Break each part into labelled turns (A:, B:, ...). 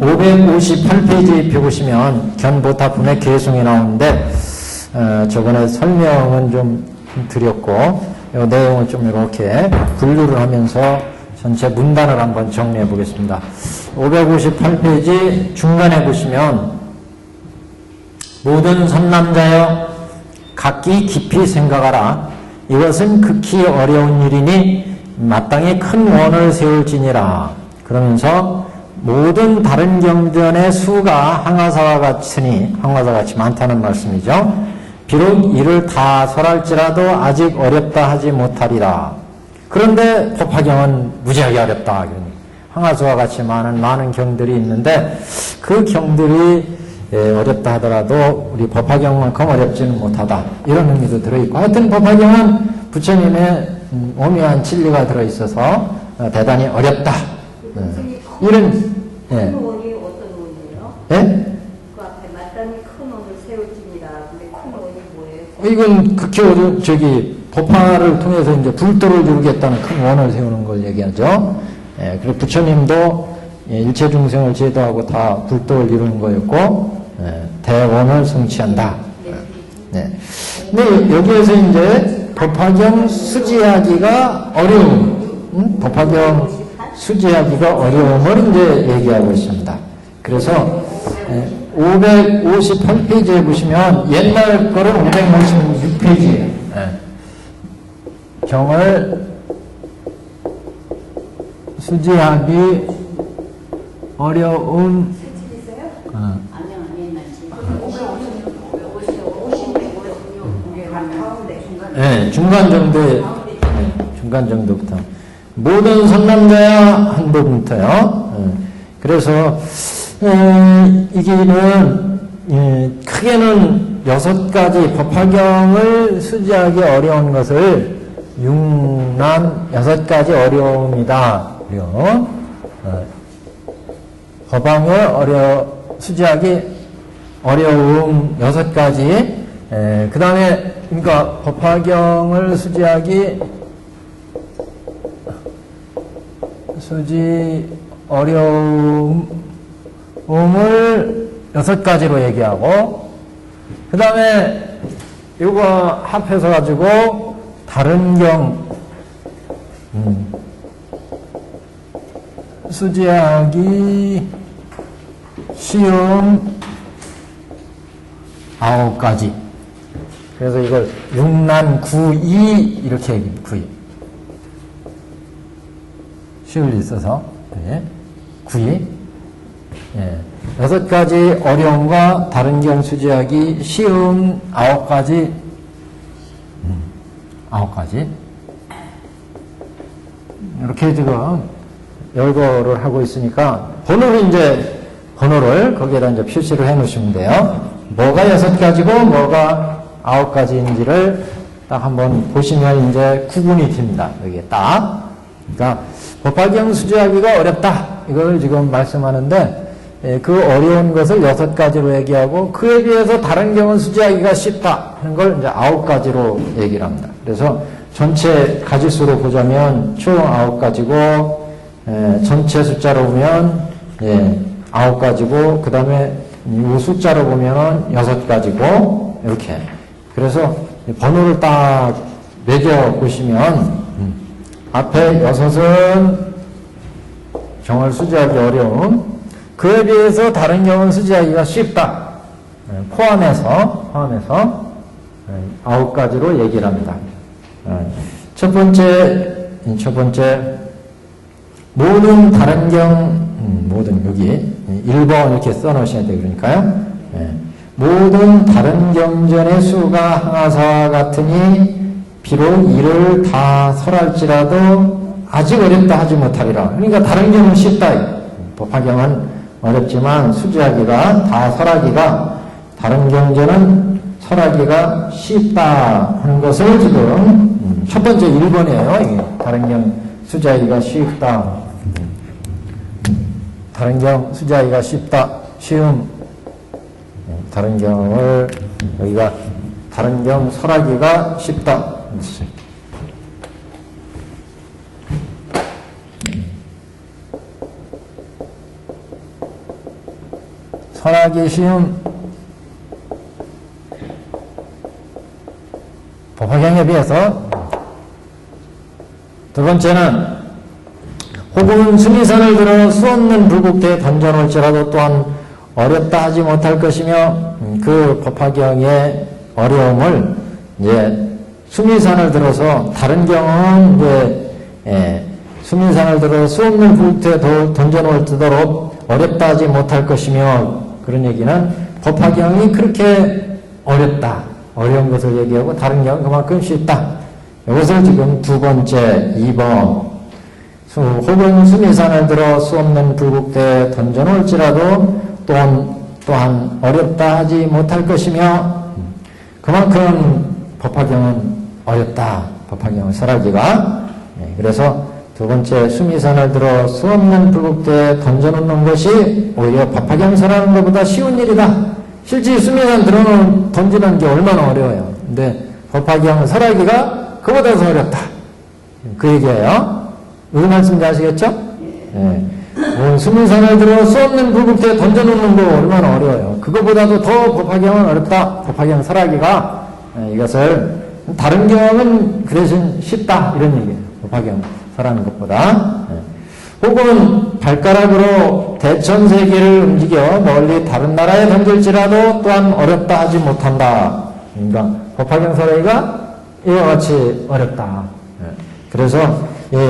A: 558페이지 펴보시면 견보타품의 계승이 나오는데 저번에 설명은 좀 드렸고 이 내용을 좀 이렇게 분류를 하면서 전체 문단을 한번 정리해 보겠습니다. 558페이지 중간에 보시면 모든 선남자여 각기 깊이 생각하라. 이것은 극히 어려운 일이니 마땅히 큰 원을 세울지니라. 그러면서 모든 다른 경전의 수가 항아사와 같이 많다는 말씀이죠. 비록 이를 다 설할지라도 아직 어렵다 하지 못하리라. 그런데 법화경은 무지하게 어렵다. 항아사와 같이 많은 경들이 있는데 그 경들이 어렵다 하더라도 우리 법화경만큼 어렵지는 못하다. 이런 의미도 들어있고 하여튼 법화경은 부처님의 오묘한 진리가 들어있어서 대단히 어렵다. 이런
B: 큰 원이 어떤 원이에요?
A: 예?
B: 그 앞에 마땅히 큰 원을 세울지니라. 근데 큰 원이 뭐예요?
A: 이건 극히 어려운 법화를 통해서 이제 불도를 이루겠다는 큰 원을 세우는 걸 얘기하죠. 예, 그리고 부처님도 일체 중생을 제도하고 다 불도를 이루는 거였고 대원을 성취한다. 네. 근데 여기에서 이제 법화경 수지하기가 어려움, 법화경 수지하기가 어려움을 이제 얘기하고 있습니다. 그래서 558페이지에 보시면 옛날 거는 556페이지에 경을 수지하기 어려움. 네, 중간 정도부터. 모든 선남자야 한 부분부터요. 그래서 이 길은 크게는 6가지 법화경을 수지하기 어려운 것을 6가지 어려움이다. 그리고 법화경을 수지하기 어려움 6가지. 그 다음에 그러니까 법화경을 수지 어려움을 6가지로 얘기하고 그 다음에 이거 합해서 가지고 다른 경 수지하기 쉬움 9가지. 그래서 이걸 6난9이 이렇게 얘기합니다. 9이. 쉬울 있어서. 네. 9이. 예. 6가지 어려움과 다른 경 수지하기 쉬움 9가지. 9가지. 이렇게 지금 열거를 하고 있으니까 번호를 거기에다 이제 표시를 해 놓으시면 돼요. 뭐가 6가지고 뭐가 9가지인지를 딱 한번 보시면 이제 구분이 됩니다. 여기에 딱. 그러니까 법화경 수지하기가 어렵다. 이걸 지금 말씀하는데 그 어려운 것을 6가지로 얘기하고 그에 비해서 다른 경은 수지하기가 쉽다 하는 걸 이제 9가지로 얘기를 합니다. 그래서 전체 가지수로 보자면 총 9가지고 전체 숫자로 보면 9가지고 그 다음에 이 숫자로 보면 6가지고 이렇게. 그래서 번호를 딱 매겨 보시면 앞에 6은 경을 수지하기 어려움, 그에 비해서 다른 경은 수지하기가 쉽다. 포함해서 9가지로 얘기를 합니다. 첫 번째 모든 다른 경 모든 여기 1번 이렇게 써놓으셔야 돼요. 그러니까요. 모든 다른 경전의 수가 항아사와 같으니 비록 이를 다 설할지라도 아직 어렵다 하지 못하리라. 그러니까 다른 경은 쉽다. 법화경은 어렵지만 수지하기가 다 설하기가 다른 경전은 설하기가 쉽다 하는 것을 지금 첫 번째 1번이에요. 다른 경 수지하기가 쉽다. 다른 경 수지하기가 쉽다. 쉬움. 다른 경을 여기가 다른 경 설하기가 쉽다. 설하기 쉬운 법화경에 비해서 두 번째는 혹은 수미선을 들어 수없는 불국대에 던져놓을지라도 또한 어렵다 하지 못할 것이며 그 법화경의 어려움을 이제 수미선을 들어서 다른 경우는 이제 수미선을 들어 수없는 불국대에 던져놓을지도록 어렵다 하지 못할 것이며 그런 얘기는 법화경이 그렇게 어렵다 어려운 것을 얘기하고 다른 경우는 그만큼 쉽다. 이것을 지금 두 번째 2번 혹은 수미산을 들어 수없는 불국대에 던져놓을지라도 또한 어렵다 하지 못할 것이며 그만큼 법화경은 어렵다. 법화경을 설하기가. 그래서 두 번째 수미산을 들어 수없는 불국대에 던져놓는 것이 오히려 법화경 설하는 것보다 쉬운 일이다. 실제 수미산 던지는 게 얼마나 어려워요. 근데 법화경 설하기가 그보다 더 어렵다. 그 얘기예요. 무슨 말씀인지 아시겠죠? 수미산을 들어 수없는 불국대에 던져놓는 거 얼마나 어려워요. 그거보다도 더 법화경은 어렵다. 법화경 설하기가 이것을 다른 경험은 그 대신 쉽다. 이런 얘기예요. 법화경 설하는 것보다. 혹은 발가락으로 대천세계를 움직여 멀리 다른 나라에 던질지라도 또한 어렵다 하지 못한다. 그러니까 법화경 설하기가 이와 같이 어렵다. 그래서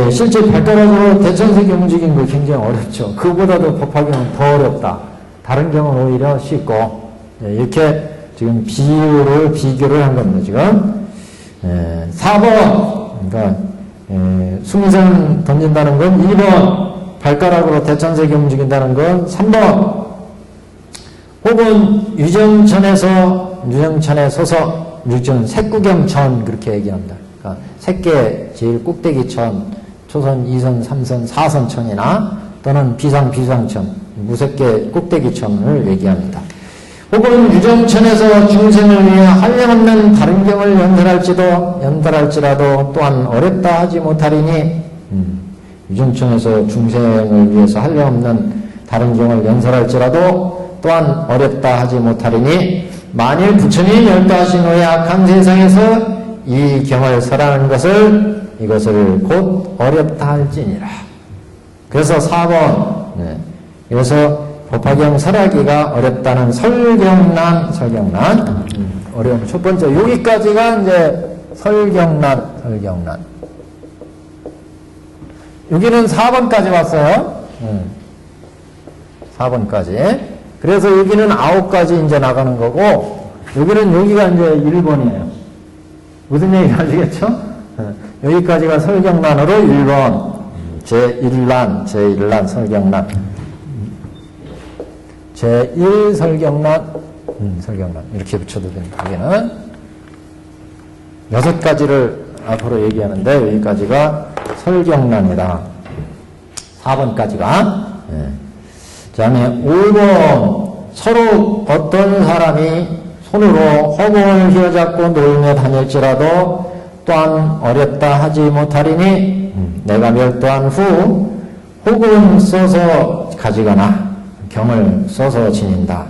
A: 실제 발가락으로 대천세계 움직이는 거 굉장히 어렵죠. 그보다도 법화경은 더 어렵다. 다른 경우는 오히려 쉽고 이렇게 지금 비교를 한 겁니다. 지금 4번 그러니까 수미선 던진다는 건 2번 발가락으로 대천세계 움직인다는 건 3번 혹은 유정천에 서서 유정 색구경천 그렇게 얘기합니다. 그러니까 색계 제일 꼭대기천 초선 2선 3선 4선 천이나 또는 비상천 무색계 꼭대기천을 얘기합니다. 혹은 유정천에서 중생을 위해 한량없는 다른 경을 연달할지라도 또한 어렵다 하지 못하리니 유정천에서 중생을 위해서 한량없는 다른 경을 연설할지라도 또한 어렵다 하지 못하리니 만일 부처님이 열도하신 후에 악한 세상에서 이 경을 설하는 이것을 곧 어렵다 할지니라. 그래서 4번 그래서 법화경 설하기가 어렵다는 설경란 어려움 첫 번째 여기까지가 이제 설경란 여기는 4번까지 왔어요. 4번까지. 그래서 여기는 9까지 이제 나가는 거고 여기가 이제 1번이에요. 무슨 얘기인지 아시겠죠? 여기까지가 설경란으로 1번 제1란 설경란 제1 설경란 이렇게 붙여도 됩니다. 여기는 6가지를 앞으로 얘기하는데 여기까지가 설경란이다. 4번까지가 그 다음에 5번 서로 어떤 사람이 손으로 허공을 휘어잡고 놀며 다닐지라도 또한 어렵다 하지 못하리니 내가 멸도한 후 혹은 써서 가지거나 경을 써서 지닌다.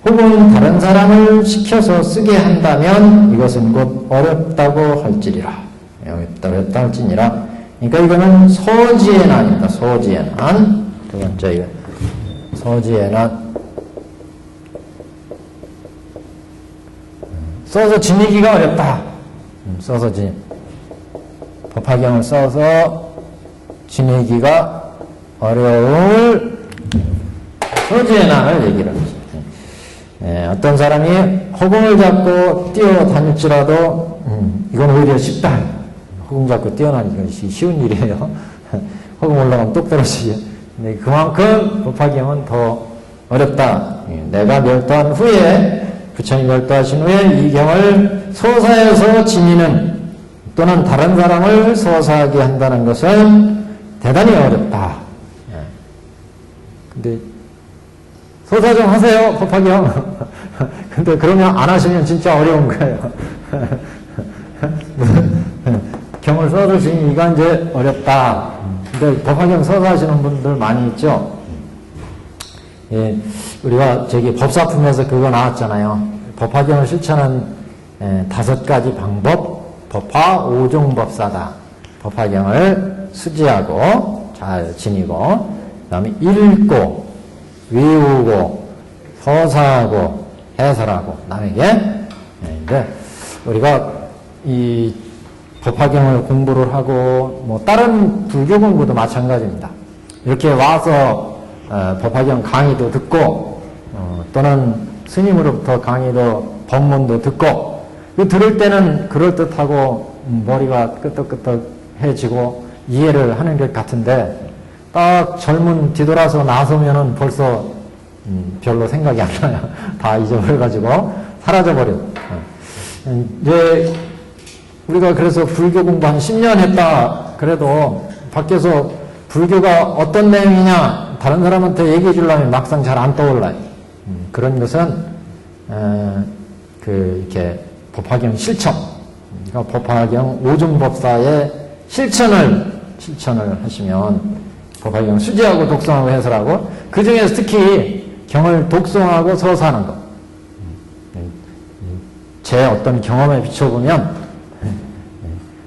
A: 혹은 다른 사람을 시켜서 쓰게 한다면 이것은 곧 어렵다고 할지니라. 어렵다 할지니라. 그러니까 이거는 서지의 난입니다. 서지의 난. 두 번째 이거 서지의 난. 써서 지니기가 어렵다. 법화경을 써서 지니기가 어려울 서지의 난을 얘기를 합니다. 어떤 사람이 허공을 잡고 뛰어다닐지라도 이건 오히려 쉽다. 허공 잡고 뛰어다니는 것이 쉬운 일이에요. 허공 올라가면 똑 떨어지지. 근데 그만큼 법화경은 더 어렵다. 내가 멸도한 후에 부처님 멸도하신 후에 이 경을 서사해서 지니는 또는 다른 사람을 서사하게 한다는 것은 대단히 어렵다. 근데 서사 좀 하세요, 법화경. 근데 그러면 안 하시면 진짜 어려운 거예요. 경을 써주시니까 이제 어렵다. 근데 법화경 서사하시는 분들 많이 있죠. 예, 우리가 저기 법사품에서 그거 나왔잖아요. 법화경을 실천한 5가지 방법, 법화 5종 법사다. 법화경을 수지하고 잘 지니고, 그 다음에 읽고, 외우고, 서사하고, 해설하고, 남에게. 이제 우리가 이 법화경을 공부를 하고, 뭐 다른 불교 공부도 마찬가지입니다. 이렇게 와서 법화경 강의도 듣고, 또는 스님으로부터 강의도 법문도 듣고, 그 들을 때는 그럴듯하고 머리가 끄덕끄덕해지고 이해를 하는 것 같은데, 딱 젊은 뒤돌아서 나서면은 벌써 별로 생각이 안 나요. 다 잊어버려가지고 사라져버려. 이제 우리가 그래서 불교 공부 한 10년 했다 그래도 밖에서 불교가 어떤 내용이냐 다른 사람한테 얘기해 주려면 막상 잘 안 떠올라요. 그런 것은 이렇게 법화경 실천, 그러니까 법화경 5종 법사의 실천을 하시면 법화경 수지하고 독송하고 해설하고, 그 중에서 특히 경을 독송하고 서사하는 것, 제 어떤 경험에 비춰보면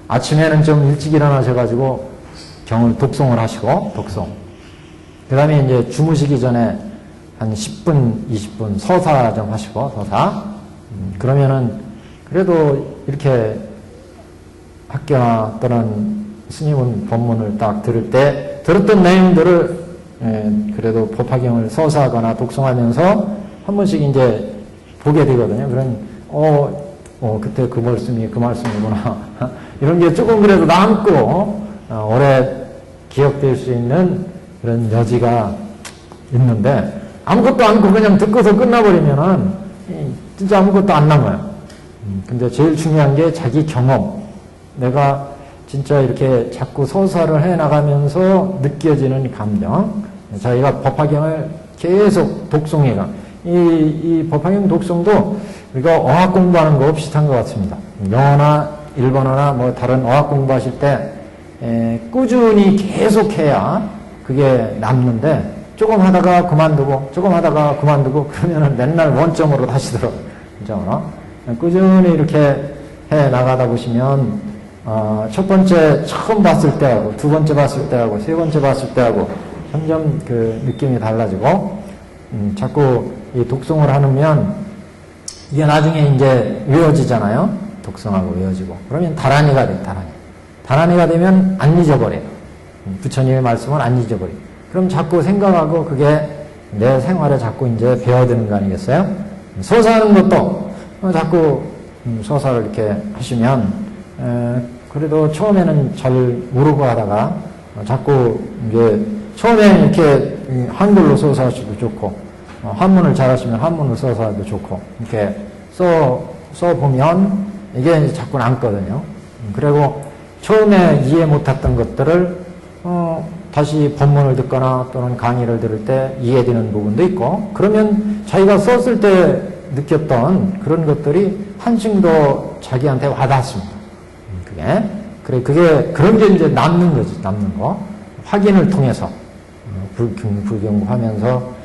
A: 아침에는 좀 일찍 일어나셔가지고 경을 독송을 하시고, 그 다음에 이제 주무시기 전에 한 10분, 20분 서사 좀 하시고, 서사. 그러면은 그래도 이렇게 학교나 또는 스님은 법문을 딱 들을 때 들었던 내용들을 그래도 법화경을 서사하거나 독송하면서 한 번씩 이제 보게 되거든요. 그런, 그때 그 말씀이 그 말씀이구나. 이런 게 조금 그래도 남고, 오래 기억될 수 있는 그런 여지가 있는데, 아무것도 않고 그냥 듣고서 끝나버리면은, 진짜 아무것도 안 남아요. 근데 제일 중요한 게 자기 경험. 내가 진짜 이렇게 자꾸 서사를 해 나가면서 느껴지는 감정. 저희가 법화경을 계속 독송해가. 이 법화경 독송도 우리가 어학 공부하는 거 비슷한 것 같습니다. 영어나 일본어나 뭐 다른 어학 공부하실 때 꾸준히 계속해야 그게 남는데, 조금 하다가 그만두고 그러면은 맨날 원점으로 다시 들어. 원점으로. 꾸준히 이렇게 해 나가다 보시면 첫 번째 처음 봤을 때하고 두 번째 봤을 때하고 세 번째 봤을 때하고 점점 그 느낌이 달라지고, 자꾸 이 독송을 하면 이게 나중에 이제 외워지잖아요. 독송하고 외워지고. 그러면 다란이가 돼, 다란이가 되면 안 잊어버려요. 부처님의 말씀은 안 잊어버려요. 그럼 자꾸 생각하고 그게 내 생활에 자꾸 이제 배워드는 거 아니겠어요? 서사하는 것도 자꾸 서사를 이렇게 하시면, 그래도 처음에는 잘 모르고 하다가 자꾸 이제 처음에는 이렇게 한글로 서사하셔도 좋고, 한문을 잘하시면 한문을 서사해도 좋고, 이렇게 써보면 이게 자꾸 남거든요. 그리고 처음에 이해 못했던 것들을 다시 본문을 듣거나 또는 강의를 들을 때 이해되는 부분도 있고, 그러면 자기가 썼을 때 느꼈던 그런 것들이 한층 더 자기한테 와닿습니다. 그게 그런 게 이제 남는 거지, 남는 거. 확인을 통해서 불경하면서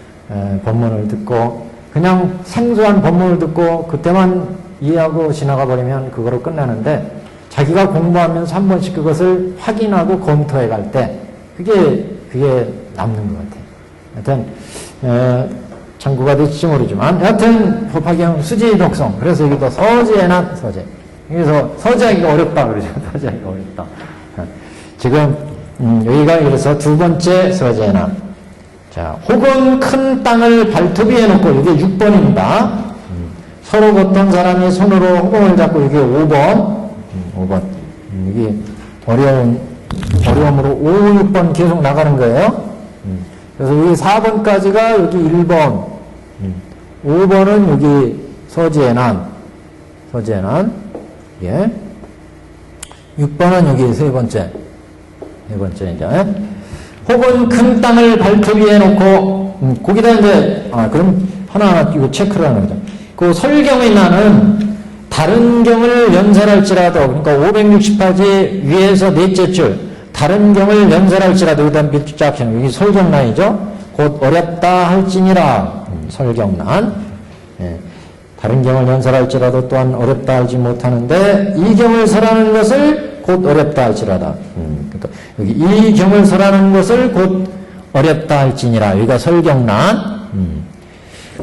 A: 본문을 듣고, 그냥 생소한 본문을 듣고 그때만 이해하고 지나가 버리면 그거로 끝나는데, 자기가 공부하면서 한 번씩 그것을 확인하고 검토해 갈 때 그게 남는 것 같아요. 하여튼 참고가 될지 모르지만, 여하튼 법화경 수지 독송. 그래서 여기도 서지에난 서제. 여기서 서지하기가 어렵다 그러죠. 서지하기가 어렵다. 지금 여기가 그래서 두 번째 서지에난. 자, 혹은 큰 땅을 발톱위에 놓고, 이게 6번입니다. 서로 걷던 사람이 손으로 호공을 잡고, 이게 5번. 이게 어려움으로 5, 6번 계속 나가는 거예요. 그래서 여기 4번까지가 여기 1번, 5번은 여기 서지에난, 예. 6번은 여기 세 번째 이제. 혹은 큰 땅을 발톱 위에 놓고, 거기다 이제, 그럼 하나하나 이거 체크를 하는 거죠. 그 설경의 나는 다른 경을 연설할지라도, 그러니까 568지 위에서 넷째 줄, 다른 경을 연설할지라도, 여기다 몇 줄자 합치는, 여기 설경란이죠? 곧 어렵다 할지니라. 설경란. 예. 다른 경을 연설할지라도 또한 어렵다 하지 못하는데 이 경을 설하는 것을 곧 어렵다 할지라다. 그러니까 여기 이 경을 설하는 것을 곧 어렵다 할지니라. 여기가 설경란.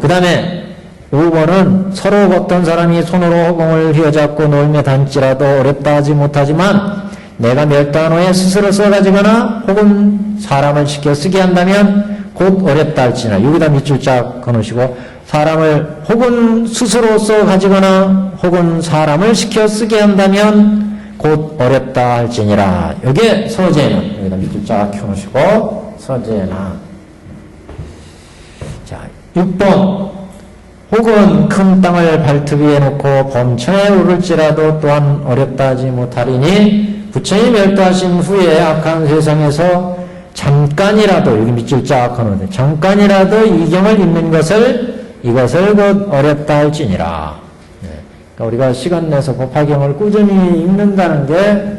A: 그 다음에 5번은 서로 어떤 사람이 손으로 허공을 휘어잡고 놀며 다닐지라도 어렵다 하지 못하지만 내가 멸도한 후에 스스로 써가지거나 혹은 사람을 시켜 쓰게 한다면 곧 어렵다 할지니라. 여기다 밑줄 쫙 그어놓으시고 사람을 혹은 스스로 써가지거나 혹은 사람을 시켜 쓰게 한다면 곧 어렵다 할지니라. 여기에 서제는 여기다 밑줄 쫙 켜놓으시고 서제나. 자, 6번 혹은 큰 땅을 발트 위에 놓고 범천에 오를지라도 또한 어렵다 하지 못하리니 부처님이 멸도하신 후에 악한 세상에서 잠깐이라도 여기 밑줄 쫙 그어놓는데 잠깐이라도 이 경을 읽는 것을 이것을 곧 어렵다 할지니라. 그러니까 우리가 시간 내서 법화경을 꾸준히 읽는다는 게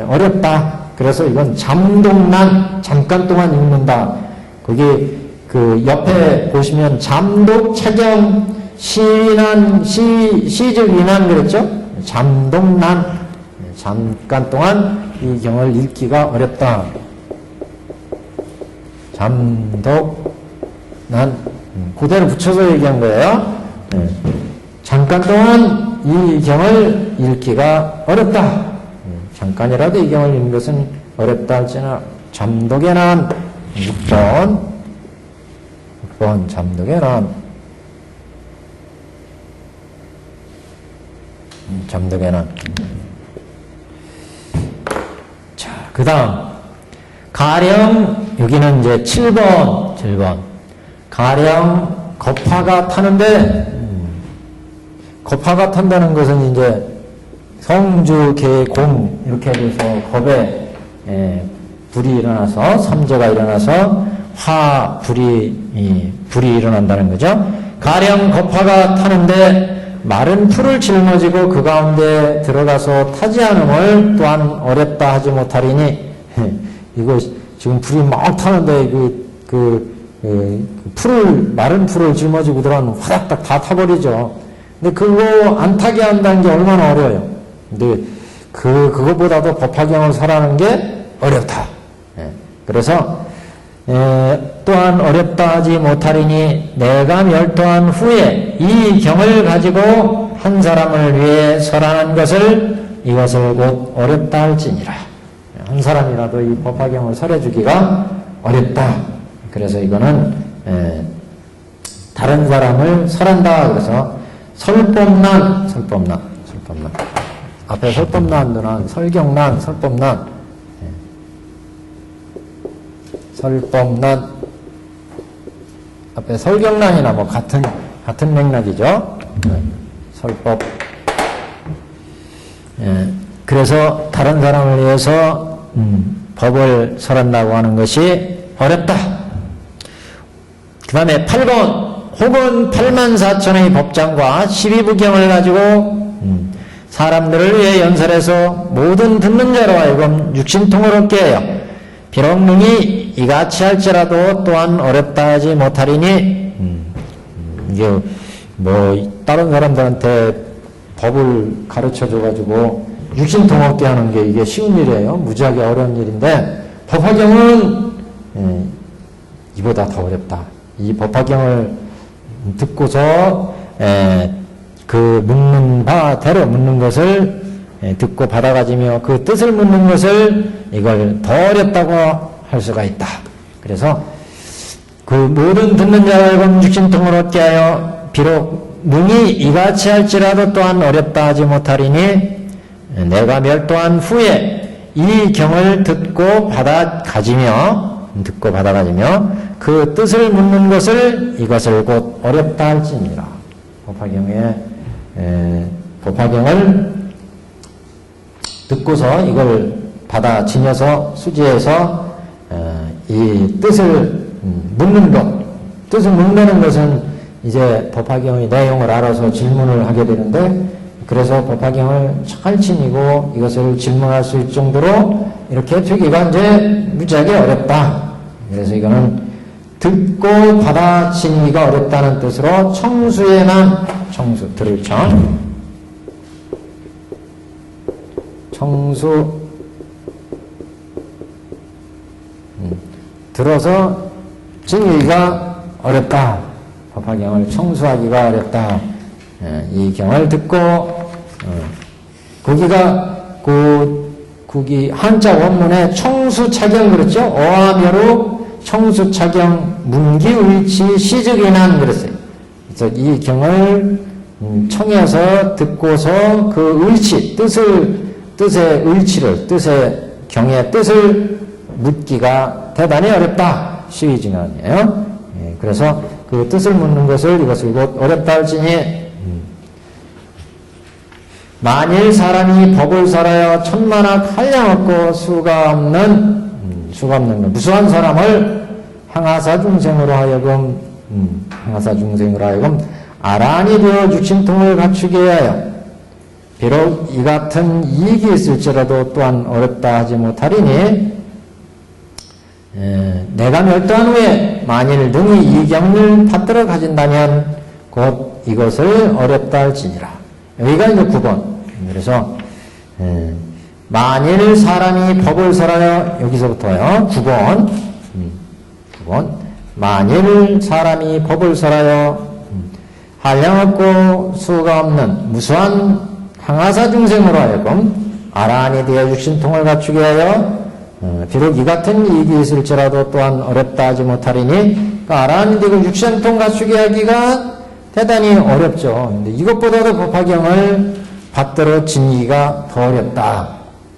A: 어렵다. 그래서 이건 잠독난 잠깐 동안 읽는다. 거기 그 옆에 보시면 잠독 차경 시난 시즉 위난 그랬죠? 잠독난 잠깐 동안 이 경을 읽기가 어렵다. 잠독난 그대로 붙여서 얘기한 거예요. 네. 잠깐 동안 이 경을 읽기가 어렵다. 잠깐이라도 이 경을 읽는 것은 어렵다 할지나 잠독의 난 6번 잠독의 난 잠독의 난. 자, 그 다음 가령 여기는 이제 7번 가령 겁화가 타는데 겁화가 탄다는 것은 이제 성주 계공 이렇게 돼서 겁에 불이 일어나서 삼재가 일어나서 불이 일어난다는 거죠. 가령 겁화가 타는데 마른 풀을 짊어지고 그 가운데 들어가서 타지 않음을 또한 어렵다 하지 못하리니 이거 지금 불이 막 타는데 마른 풀을 짊어지고 들어가면 화닥닥 다 타버리죠. 근데 그거 안 타게 한다는 게 얼마나 어려워요. 근데 그것보다도 법화경을 설하는 게 어렵다. 그래서 또한 어렵다 하지 못하리니 내가 멸도한 후에 이 경을 가지고 한 사람을 위해 설하는 것을 이것을 곧 어렵다 할지니라. 한 사람이라도 이 법화경을 설해주기가 어렵다. 그래서 이거는 다른 사람을 설한다. 그래서 설법난 앞에 설법난도난 설경난 설법난 앞에 설경난이나 뭐 같은 맥락이죠. 설법. 그래서 다른 사람을 위해서 법을 설한다고 하는 것이 어렵다. 그 다음에 8번 혹은 84,000의 법장과 12부경을 가지고 사람들을 위해 연설해서 모든 듣는 자로 하여금 육신통을 얻게 해요. 비록 능히 이같이 할지라도 또한 어렵다 하지 못하리니 이게 뭐 다른 사람들한테 법을 가르쳐줘가지고 육신통 얻게 하는 게 이게 쉬운 일이에요. 무지하게 어려운 일인데 법화경은 이보다 더 어렵다. 이 법화경을 듣고서 그 묻는 바대로 묻는 것을 듣고 받아가지며 그 뜻을 묻는 것을 이걸 더 어렵다고 할 수가 있다. 그래서 그 모든 듣는 자가 육신통을 얻게 하여 비록 능히 이같이 할지라도 또한 어렵다 하지 못하리니 내가 멸도한 후에 이 경을 듣고 받아가지며 그 뜻을 묻는 것을 이것을 곧 어렵다 할지니라. 법화경을 듣고서 이걸 받아 지녀서 수지해서 이 뜻을 묻는 것, 뜻을 묻는 것은 이제 법화경의 내용을 알아서 질문을 하게 되는데, 그래서 법화경을 잘 지니고 이것을 질문할 수 있을 정도로 이렇게 되기가 이제 무지하게 어렵다. 그래서 이거는 듣고 받아지니가 어렵다는 뜻으로 청수의 난, 청수, 들을 청, 청수, 들어서 지니기가 어렵다. 법화경을 청수하기가 어렵다. 이 경을 듣고 거기가 거기 한자 원문에 청수차경 그랬죠? 어하묘로 청수차경 문기의치 시즉인한 그랬어요. 그래서 이 경을 청해서 듣고서 그 의치 뜻의 의치를 뜻의 경의 뜻을 묻기가 대단히 어렵다. 시의증언이에요. 그래서 그 뜻을 묻는 것을 이것을 곧 어렵다 할지니 만일 사람이 법을 살아여 천만학 한량없고 수가 없는 무수한 사람을 행하사 중생으로 하여금 아란이 되어 육신통을 갖추게 하여 비록 이 같은 이익이 있을지라도 또한 어렵다 하지 못하리니 내가 멸도한 후에 만일 능히 이 경을 받들어 가진다면 곧 이것을 어렵다 할지니라. 여기가 이제 9번. 그래서 만일 사람이 법을 설하여 여기서부터요. 9번. 9번. 만일 사람이 법을 설하여 한량없고 수가 없는 무수한 항하사 중생으로 하여금 아란이 되어 육신통을 갖추게 하여 비록 이 같은 이익이 있을지라도 또한 어렵다 하지 못하리니 아란이 되고 육신통 갖추게 하기가 대단히 어렵죠. 근데 이것보다도 법화경을 받들어 지니기가 더 어렵다.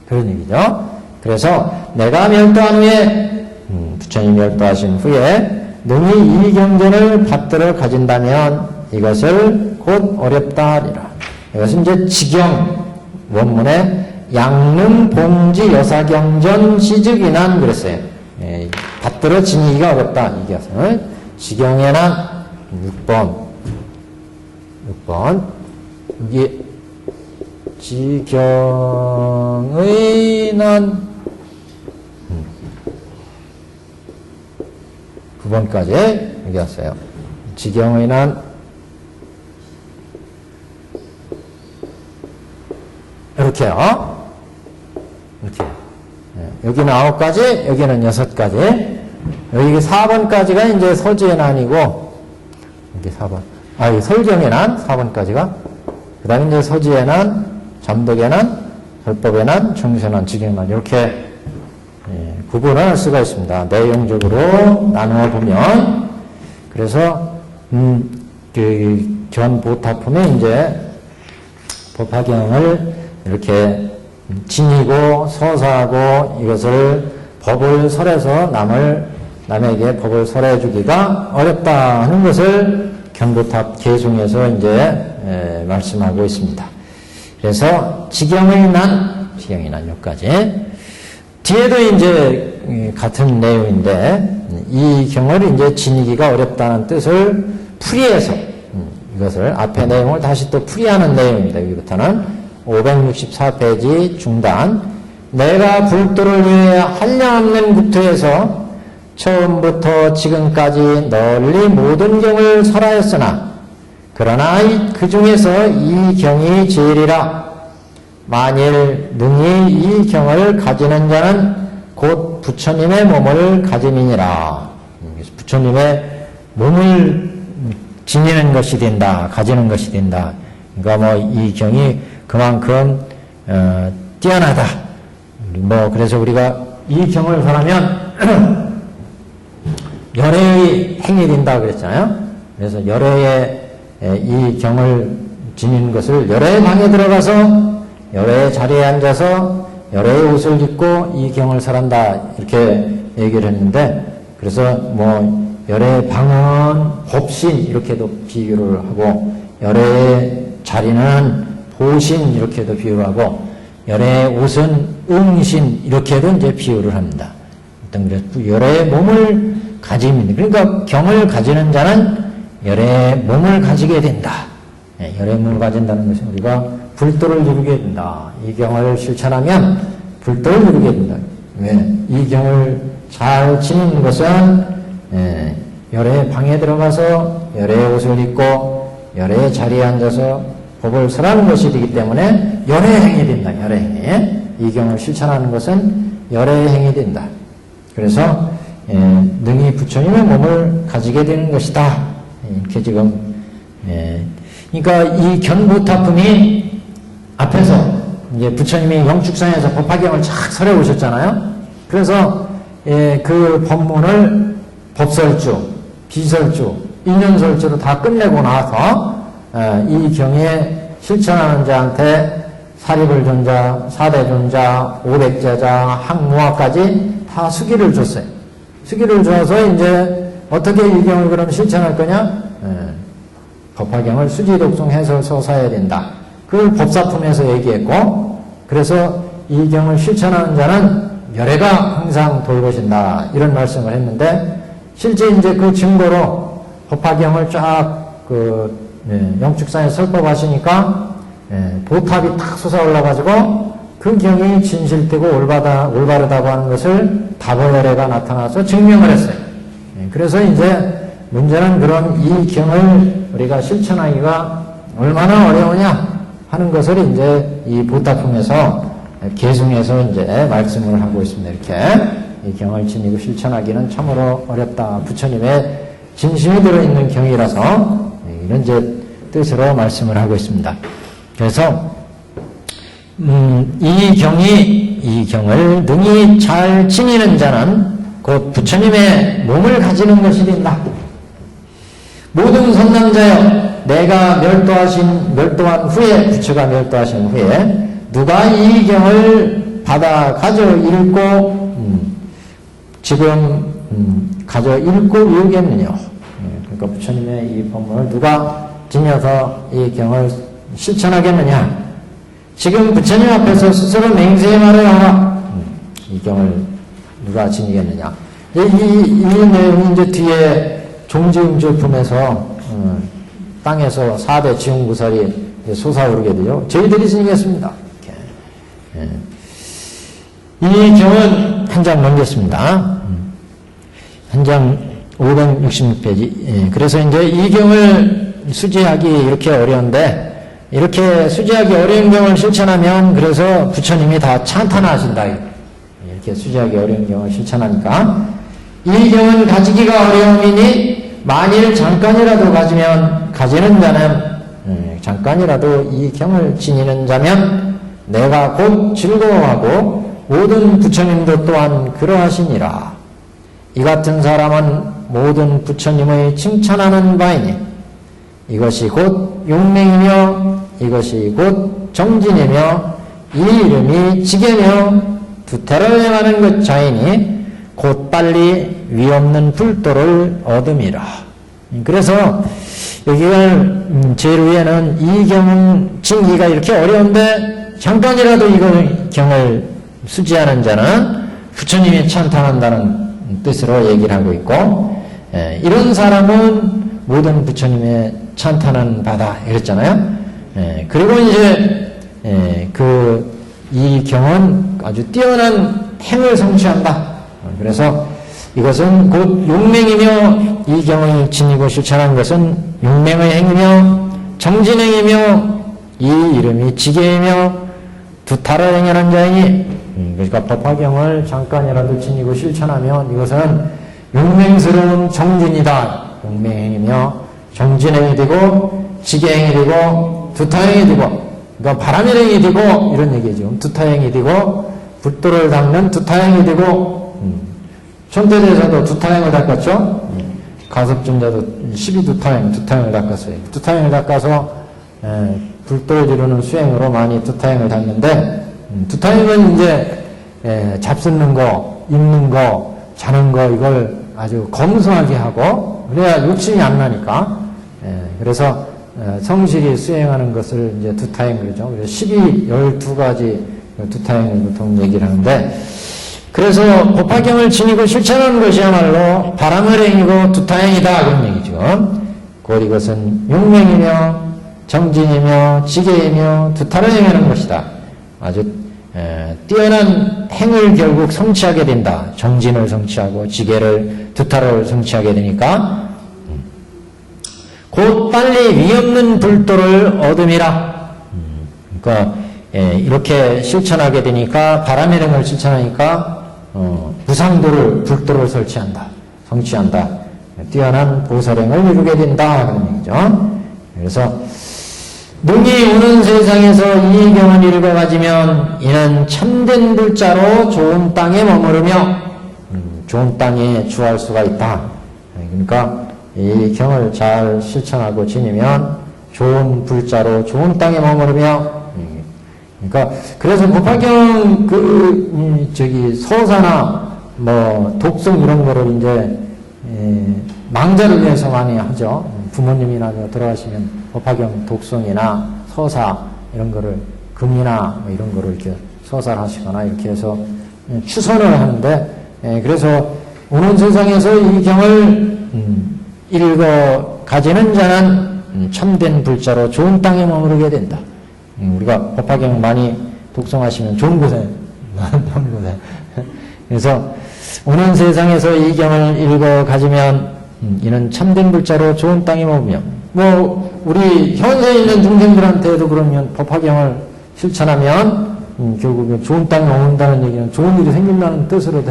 A: 그런 얘기죠. 그래서 내가 멸도한 후에 부처님이 멸도하신 후에 능히 이 경전을 받들어 가진다면 이것을 곧 어렵다 하리라. 이것은 이제 지경 원문에 양릉봉지 여사경전 시즉인한 그랬어요. 받들어 지니기가 어렵다. 이 것을 지경의 난 6번 여기 지경의 난 9번까지 여기 왔어요. 지경의 난 이렇게요. 이렇게. 여기는 9가지, 여기는 6가지. 여기 4번까지가 이제 서지의 난이고, 여기 4번. 이 설경의 난, 4번까지가. 그 다음에 이제 서지의 난, 잠덕의 난, 설법의 난, 정수의 난, 지경의 난. 이렇게 구분을 할 수가 있습니다. 내용적으로 나누어 보면. 그래서, 전 보타품에 이제 법화경을 이렇게 지니고 서사하고 이것을 법을 설해서 남에게 법을 설해 주기가 어렵다 하는 것을 견보탑 개송에서 이제 말씀하고 있습니다. 그래서 지경의 난 여기까지. 뒤에도 이제 같은 내용인데 이 경을 이제 지니기가 어렵다는 뜻을 풀이해서 이것을 앞에 내용을 다시 또 풀이하는 내용입니다. 여기부터는 564페이지 중단. 내가 불도를 위해 한량없는 국토에서 처음부터 지금까지 널리 모든 경을 설하였으나 그러나 그 중에서 이 경이 제일이라. 만일 능히 이 경을 가지는 자는 곧 부처님의 몸을 가짐이니라. 부처님의 몸을 지니는 것이 된다. 가지는 것이 된다. 그러니까 이 경이 그만큼 뛰어나다. 그래서 우리가 이 경을 설하면 열애의 행이 된다 그랬잖아요. 그래서 열애의 이 경을 지니는 것을 열애의 방에 들어가서 열애의 자리에 앉아서 열애의 옷을 입고 이 경을 설한다 이렇게 얘기를 했는데, 그래서 열애의 방은 법신 이렇게도 비유를 하고 열애의 자리는 보신 이렇게도 비유를 하고 열애의 옷은 응신 이렇게도 이제 비유를 합니다. 그래서 열애의 몸을 가짐입니다. 그러니까 경을 가지는 자는 열애의 몸을 가지게 된다. 열애의 몸을 가진다는 것은 우리가 불도를 이루게 된다. 이 경을 실천하면 불도를 이루게 된다. 왜? 이 경을 잘 지니는 것은 열의 방에 들어가서 열의 옷을 입고 열의 자리에 앉아서 법을 설하는 것이 되기 때문에 열의 행이 된다. 열의 행이. 이 경을 실천하는 것은 열의 행이 된다. 그래서 능히 부처님의 몸을 가지게 되는 것이다. 이렇게 지금 그러니까 이 견보타품이 앞에서 이제 부처님이 영축상에서 법화경을 착 설해 오셨잖아요. 그래서 그 법문을 법설주, 비설주, 인연설주로 다 끝내고 나서 이 경에 실천하는 자한테 사리불 존자, 사대존자, 오백제자, 항무화까지 다 수기를 줬어요. 수기를 줘서 이제 어떻게 이 경을 그럼 실천할 거냐? 법화경을 수지독송 해설서 사야 된다. 그걸 법사품에서 얘기했고, 그래서 이 경을 실천하는 자는 열애가 항상 돌보신다. 이런 말씀을 했는데, 실제 이제 그 증거로 법화경을 쫙 영축산에 설법하시니까 보탑이 탁 솟아올라가지고 그 경이 진실되고 올바르다고 하는 것을 다보열애가 나타나서 증명을 했어요. 그래서 이제 문제는 그런 이 경을 우리가 실천하기가 얼마나 어려우냐 하는 것을 이제 이 보타품에서 계승해서 이제 말씀을 하고 있습니다. 이렇게 이 경을 지니고 실천하기는 참으로 어렵다. 부처님의 진심이 들어있는 경이라서 이런 이제 뜻으로 말씀을 하고 있습니다. 그래서 이 경을 능히 잘 지니는 자는 곧 부처님의 몸을 가지는 것이 된다. 모든 선남자여, 내가 멸도한 후에, 부처가 멸도하신 후에 누가 이 경을 받아 가져 읽고 지금 가져 읽고 외우겠느냐. 그러니까 부처님의 이 법문을 누가 지녀서 이 경을 실천하겠느냐. 지금 부처님 앞에서 스스로 맹세히 말하여 이 경을 누가 지니겠느냐. 이 내용이 이제 뒤에 종지음조품에서 땅에서 4대 지웅구설이 솟아오르게 돼요. 저희들이 지니겠습니다. 이 경은 한 장 넘겼습니다. 한 장 566페이지. 그래서 이제 이 경을 수지하기 이렇게 어려운데, 이렇게 수지하기 어려운 경을 실천하면 그래서 부처님이 다 찬탄하신다. 이렇게 수지하기 어려운 경을 실천하니까 이 경은 가지기가 어려움이니 만일 잠깐이라도 가지는 자는 잠깐이라도 이 경을 지니는 자면 내가 곧 즐거워하고 모든 부처님도 또한 그러하시니라. 이 같은 사람은 모든 부처님의 칭찬하는 바이니 이것이 곧 용맹이며 이것이 곧 정진이며 이 이름이 지게며 두태를 행하는 것 자이니 곧 빨리 위없는 불도를 얻음이라. 그래서 여기가 제일 위에는 이 경은 징기가 이렇게 어려운데 잠깐이라도 이걸 경을 수지하는 자는 부처님이 찬탄한다는 뜻으로 얘기를 하고 있고, 이런 사람은 모든 부처님의 찬탄한 바다 이랬잖아요. 그리고 이제 이 경은 아주 뛰어난 행을 성취한다. 그래서 이것은 곧 용맹이며 이 경을 지니고 실천한 것은 용맹의 행이며 정진행이며 이 이름이 지게이며 두타를 행하는 자이니, 그러니까 법화경을 잠깐이라도 지니고 실천하면 이것은 용맹스러운 정진이다. 용맹행이며 정진행이 되고 지게행이 되고 두타행이 되고, 그러니까 바람일행이 되고 이런 얘기죠. 두타행이 되고 불도를 닦는 두타행이 되고, 천대대에서도 두타행을 닦았죠. 가섭존자도 12두타행을 닦았어요. 두타행을 닦아서 불도를 이루는 수행으로 많이 두타행을 닦는데, 두타행은 이제 잡수는 거, 입는 거, 자는 거 이걸 아주 검소하게 하고 그래야 욕심이 안 나니까. 그래서 성실히 수행하는 것을 이제 두타행 그러죠. 그래서 12가지 두타행을 보통 얘기를 하는데, 그래서 법화경을 지니고 실천하는 것이야말로 바람을행이고 두타행이다 그런 얘기죠. 곧 이것은 용맹이며 정진이며 지게이며 두타를 행하는 것이다. 아주 뛰어난 행을 결국 성취하게 된다. 정진을 성취하고 지게를 두타를 성취하게 되니까 곧 빨리 위없는 불도를 얻음이라. 그러니까 이렇게 실천하게 되니까 바람의 등을 실천하니까 무상도를 설치한다, 성취한다, 뛰어난 보살행을 이루게 된다 그런 얘기죠. 그래서 능이 오는 세상에서 이 경을 읽어가지면 이는 참된 불자로 좋은 땅에 머무르며 좋은 땅에 주할 수가 있다. 그러니까 이 경을 잘 실천하고 지니면 좋은 불자로 좋은 땅에 머무르며, 그러니까 그래서 법화경 서사나 뭐 독성 이런 거를 이제 망자를 위해서 많이 하죠. 부모님이나 돌아가시면 법화경 독성이나 서사 이런 거를 금이나 뭐 이런 거를 이렇게 서사를 하시거나 이렇게 해서 추선을 하는데, 그래서 오는 세상에서 이 경을 읽어 가지는 자는 참된 불자로 좋은 땅에 머무르게 된다. 우리가 법화경 많이 독성하시면 좋은 곳에 좋은 곳에. 그래서 오는 세상에서 이 경을 읽어 가지면 이는 참된 불자로 좋은 땅에 머무며, 뭐 우리 현세에 있는 중생들한테도 그러면 법화경을 실천하면 결국에 좋은 땅에 머문다는 얘기는 좋은 일이 생긴다는 뜻으로도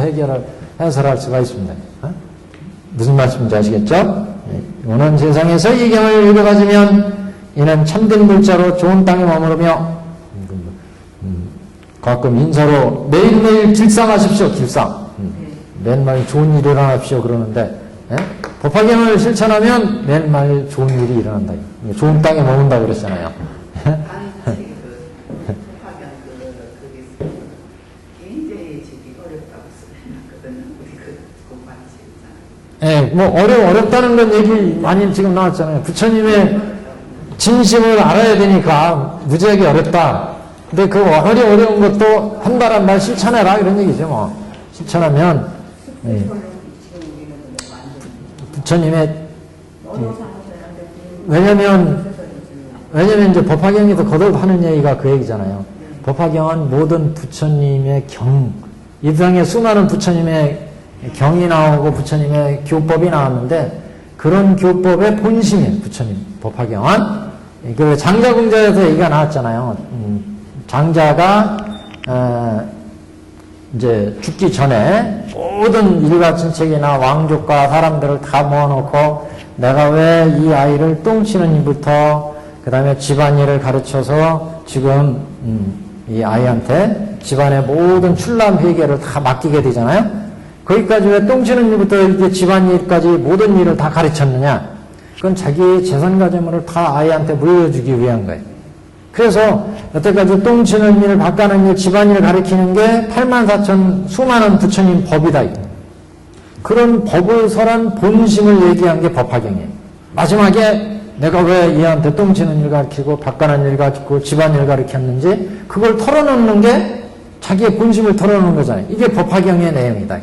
A: 해설할 수가 있습니다. 무슨 말씀인지 아시겠죠? 오는 세상에서 이 경을 읽어가지면 이는 참된 불자로 좋은 땅에 머무르며, 가끔 인사로 매일매일 길상하십시오. 길상. 매일매일 좋은 일이 일어나십시오 그러는데, 법화경을 실천하면 매일매일 좋은 일이 일어난다. 좋은 땅에 머문다 그랬잖아요. 뭐 어렵다는 건 얘기 많이 지금 나왔잖아요. 부처님의 진심을 알아야 되니까 무지하게 어렵다. 근데 그 어려운 것도 한 발 한 발 실천해라 이런 얘기죠. 뭐 실천하면 부처님의 왜냐면 이제 법화경이 더 거듭하는 얘기가 그 얘기잖아요. 법화경은 모든 부처님의 이 세상에 수많은 부처님의 경이 나오고 부처님의 교법이 나왔는데 그런 교법의 본심이에요. 부처님 법화경은. 그 장자궁자에서 얘기가 나왔잖아요. 장자가 이제 죽기 전에 모든 일가친책이나 왕족과 사람들을 다 모아놓고 내가 왜 이 아이를 똥치는 일부터 그 다음에 집안일을 가르쳐서 지금 이 아이한테 집안의 모든 출람 회계를 다 맡기게 되잖아요. 거기까지 왜 똥치는 일부터 이렇게 집안일까지 모든 일을 다 가르쳤느냐? 그건 자기의 재산과 재물을 다 아이한테 물려주기 위한 거예요. 그래서 여태까지 똥치는 일, 밭가는 일, 집안일을 가르치는 게 84,000 수많은 부처님 법이다. 그런 법을 설한 본심을 얘기한 게 법화경이에요. 마지막에 내가 왜 얘한테 똥치는 일 가르치고 밭가는 일 가르치고 집안일 가르쳤는지 그걸 털어놓는 게 자기의 본심을 털어놓는 거잖아요. 이게 법화경의 내용이다.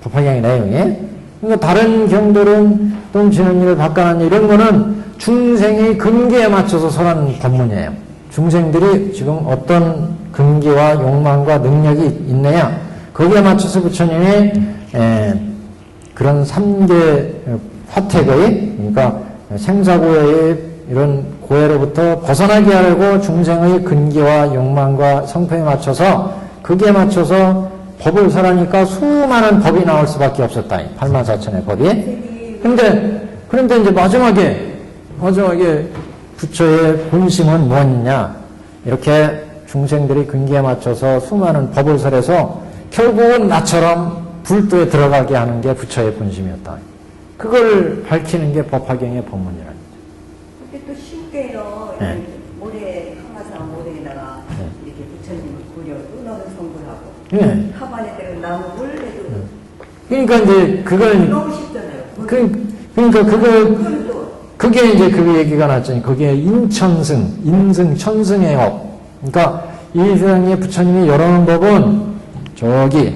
A: 법화경의 내용이. 그러니까 다른 경들은 똥치는 일, 밭가는 일 이런 거는 중생의 근기에 맞춰서 설하는 법문이에요. 중생들이 지금 어떤 근기와 욕망과 능력이 있느냐 거기에 맞춰서 부처님이 그런 3계 화택의 그러니까 생사고해의 이런 고해로부터 벗어나게 하려고 중생의 근기와 욕망과 성품에 맞춰서 거기에 맞춰서 법을 설하니까 수많은 법이 나올 수밖에 없었다. 84,000의 법이. 그런데 이제 마지막에 부처의 본심은 무엇이냐? 이렇게 중생들이 근기에 맞춰서 수많은 법을 설해서 결국은 나처럼 불도에 들어가게 하는 게 부처의 본심이었다. 그걸 밝히는 게 법화경의 법문이랍니다.
B: 근데 또 쉽게는 모래 항아산 모래에다가 이렇게 부처님을 그려 은어를 성불하고 하반에 때는 나무를 해도
A: 그러니까 이제 그걸
B: 너무 쉽잖아요.
A: 그러니까 그게 이제 그 얘기가 나왔잖아요. 그게 인승, 천승의 업. 그러니까 이 세상에 부처님이 열어놓은 법은 여기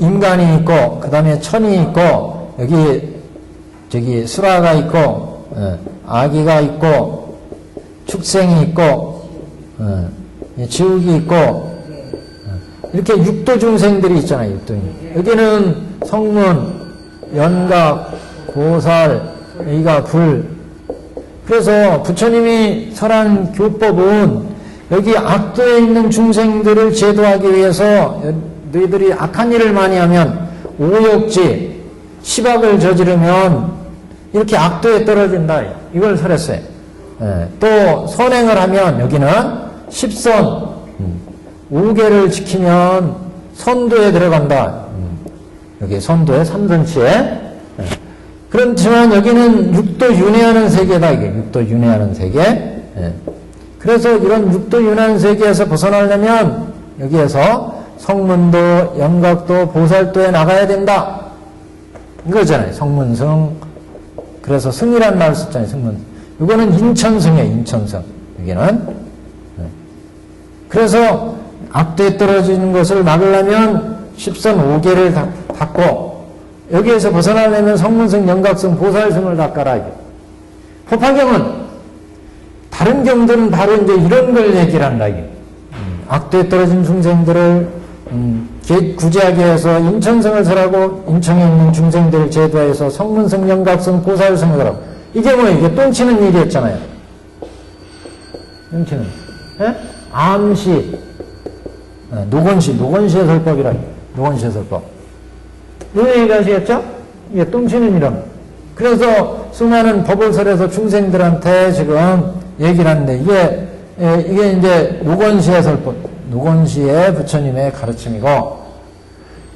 A: 인간이 있고, 그 다음에 천이 있고, 여기 수라가 있고, 아기가 있고, 축생이 있고, 지옥이 있고, 이렇게 육도 중생들이 있잖아요, 육도인. 여기는 성문, 연각, 보살, 여기가 불. 그래서 부처님이 설한 교법은 여기 악도에 있는 중생들을 제도하기 위해서 너희들이 악한 일을 많이 하면 오욕지, 시박을 저지르면 이렇게 악도에 떨어진다. 이걸 설했어요. 또 선행을 하면 여기는 십선, 5개를 지키면 선도에 들어간다. 여기 선도에 삼선치에. 그렇지만 여기는 육도 윤회하는 세계다. 이게 육도 윤회하는 세계. 그래서 이런 육도 윤회하는 세계에서 벗어나려면 여기에서 성문도, 영각도, 보살도에 나가야 된다. 이거잖아요. 성문승. 그래서 승이란 말을 썼잖아요. 승문. 이거는 인천승이에요. 인천승. 여기는. 그래서 악도에 떨어지는 것을 막으려면 십선 5개를 닦고 여기에서 벗어나려면 성문승, 영각승, 보살승을 닦아라. 법화경은 다른 경들은 바로 이제 이런 걸 얘기를 한다. 악도에 떨어진 중생들을 구제하기 위해서 인천승을 설하고 인천에 있는 중생들을 제도해서 성문승, 영각승, 보살승을 하라고. 이게 뭐예요? 이게 똥치는 일이었잖아요. 똥치는. 암시, 노건시의 설법이라. 노건시의 설법. 이해가 하시겠죠? 이게 똥치는 이름. 그래서 수많은 법을 설해서 중생들한테 지금 얘기를 하는데 이게 이제 노건시의 설법. 노건시의 부처님의 가르침이고,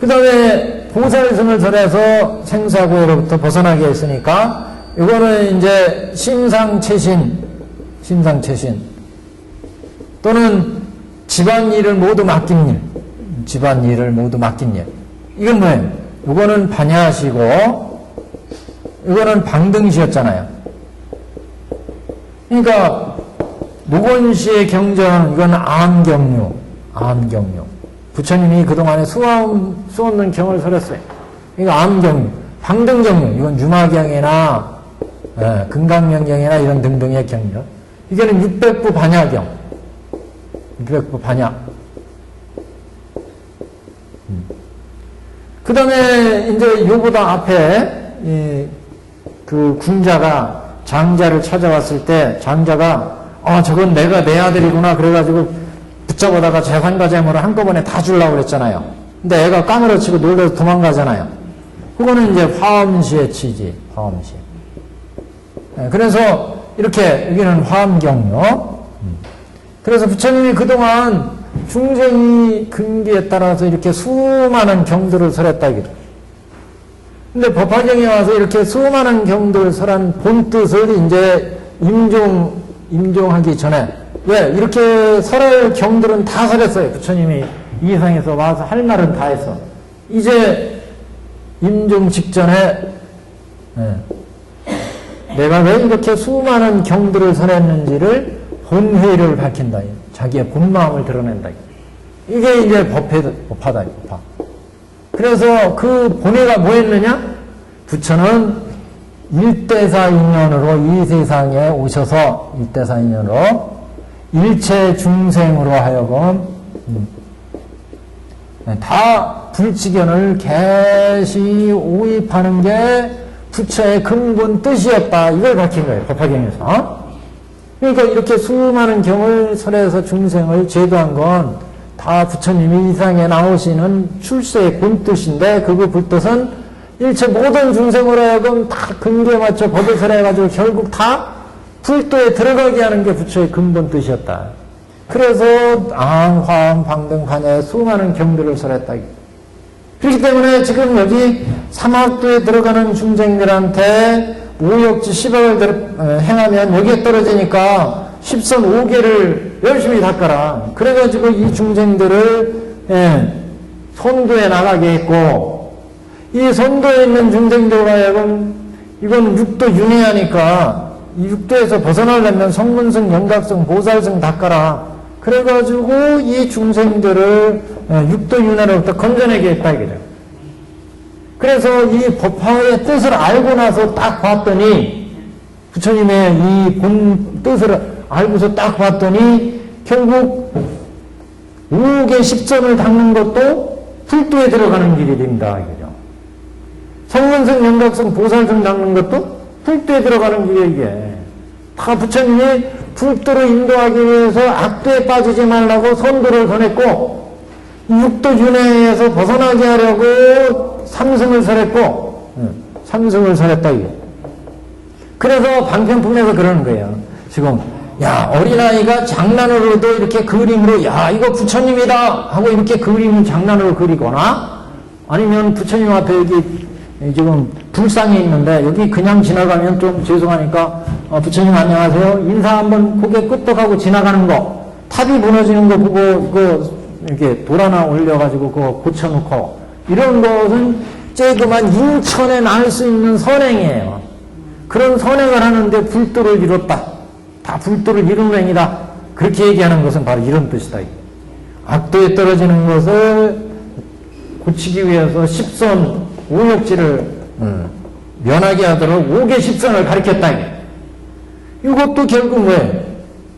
A: 그 다음에 보살승을 설해서 생사고해로부터 벗어나게 했으니까, 이거는 이제 심상체신 또는 집안일을 모두 맡긴 일, 이건 뭐예요? 이거는 반야시고, 이거는 방등시였잖아요. 그러니까 노건시의 경전, 이건 암경류. 부처님이 그동안에 수없는 경을 설했어요. 이거 암경류. 방등경류, 이건 유마경이나 금강명경이나 이런 등등의 경류. 이게는 600부 반야경. 600부 반야. 그 다음에 이제 요보다 앞에 그 군자가 장자를 찾아왔을 때 장자가 저건 내가 내 아들이구나 그래가지고 붙잡아다가 재산과 재물을 한꺼번에 다 주려고 그랬잖아요. 근데 애가 까무러치고 놀라서 도망가잖아요. 그거는 이제 화엄시의 취지. 화엄시. 그래서 이렇게 여기는 화엄경류. 그래서 부처님이 그동안 중생이 근기에 따라서 이렇게 수많은 경들을 설했다 이거죠. 근데 법화경에 와서 이렇게 수많은 경들을 설한 본뜻을 이제 임종하기 전에 왜 이렇게 설할 경들은 다 설했어요. 부처님이 이 세상에서 와서 할 말은 다 했어. 이제 임종 직전에 내가 왜 이렇게 수많은 경들을 설했는지를 본회의를 밝힌다. 자기의 본마음을 드러낸다. 이게 이제 법화다. 법화. 그래서 그 본회가 뭐였느냐? 부처는 일대사 인연으로 이 세상에 오셔서 일대사 인연으로 일체 중생으로 하여금 다 불지견을 개시 오입하는 게 부처의 근본 뜻이었다. 이걸 밝힌 거예요. 법화경에서. 그러니까 이렇게 수많은 경을 설해서 중생을 제도한 건 다 부처님이 이 세상에 나오시는 출세의 본뜻인데 그 불뜻은 일체 모든 중생으로 하여금 다 근기에 맞춰 법을 설해가지고 결국 다 불도에 들어가게 하는 게 부처의 근본 뜻이었다. 그래서 앙, 화엄, 방등, 반야의 수많은 경들을 설했다. 그렇기 때문에 지금 여기 사막도에 들어가는 중생들한테 오욕지 시박을 행하면 여기에 떨어지니까 십선 5개를 열심히 닦아라. 그래가지고 이 중생들을 선도에 나가게 했고, 이 선도에 있는 중생들로 하여금 이건 육도 윤회하니까 이 육도에서 벗어나려면 성문승, 영각승, 보살승 닦아라. 그래가지고 이 중생들을 육도 윤회로부터 건져내게 했다 이거죠. 그래서 이 법화의 뜻을 알고 나서 딱 봤더니 부처님의 이 본 뜻을 알고서 딱 봤더니 결국 우옥의 십선을 닦는 것도 불도에 들어가는 길이 된다 이거죠. 성문성, 영각성, 보살성 닦는 것도 불도에 들어가는 길이에요, 이게. 다 부처님이 불도로 인도하기 위해서 악도에 빠지지 말라고 선도를 선했고, 육도 윤회에서 벗어나게 하려고 삼승을 설했고, 삼승을 설했다, 이게. 그래서 방편품에서 그러는 거예요. 지금, 야, 어린아이가 장난으로도 이렇게 그림으로, 야, 이거 부처님이다! 하고 이렇게 그림을 장난으로 그리거나, 아니면 부처님 앞에 여기 지금 불상이 있는데, 여기 그냥 지나가면 좀 죄송하니까, 부처님 안녕하세요. 인사 한번 고개 끄떡하고 지나가는 거, 탑이 무너지는 거 보고, 이거, 이렇게 돌 하나 올려가지고 그거 고쳐놓고, 이런 것은 쬐그만 인천에 날 수 있는 선행이에요. 그런 선행을 하는데 불도를 이뤘다. 다 불도를 이룬 행이다. 그렇게 얘기하는 것은 바로 이런 뜻이다. 악도에 떨어지는 것을 고치기 위해서 십선 오욕지를 면하게 하도록 5개 십선을 가르쳤다. 이것도 결국 뭐예요?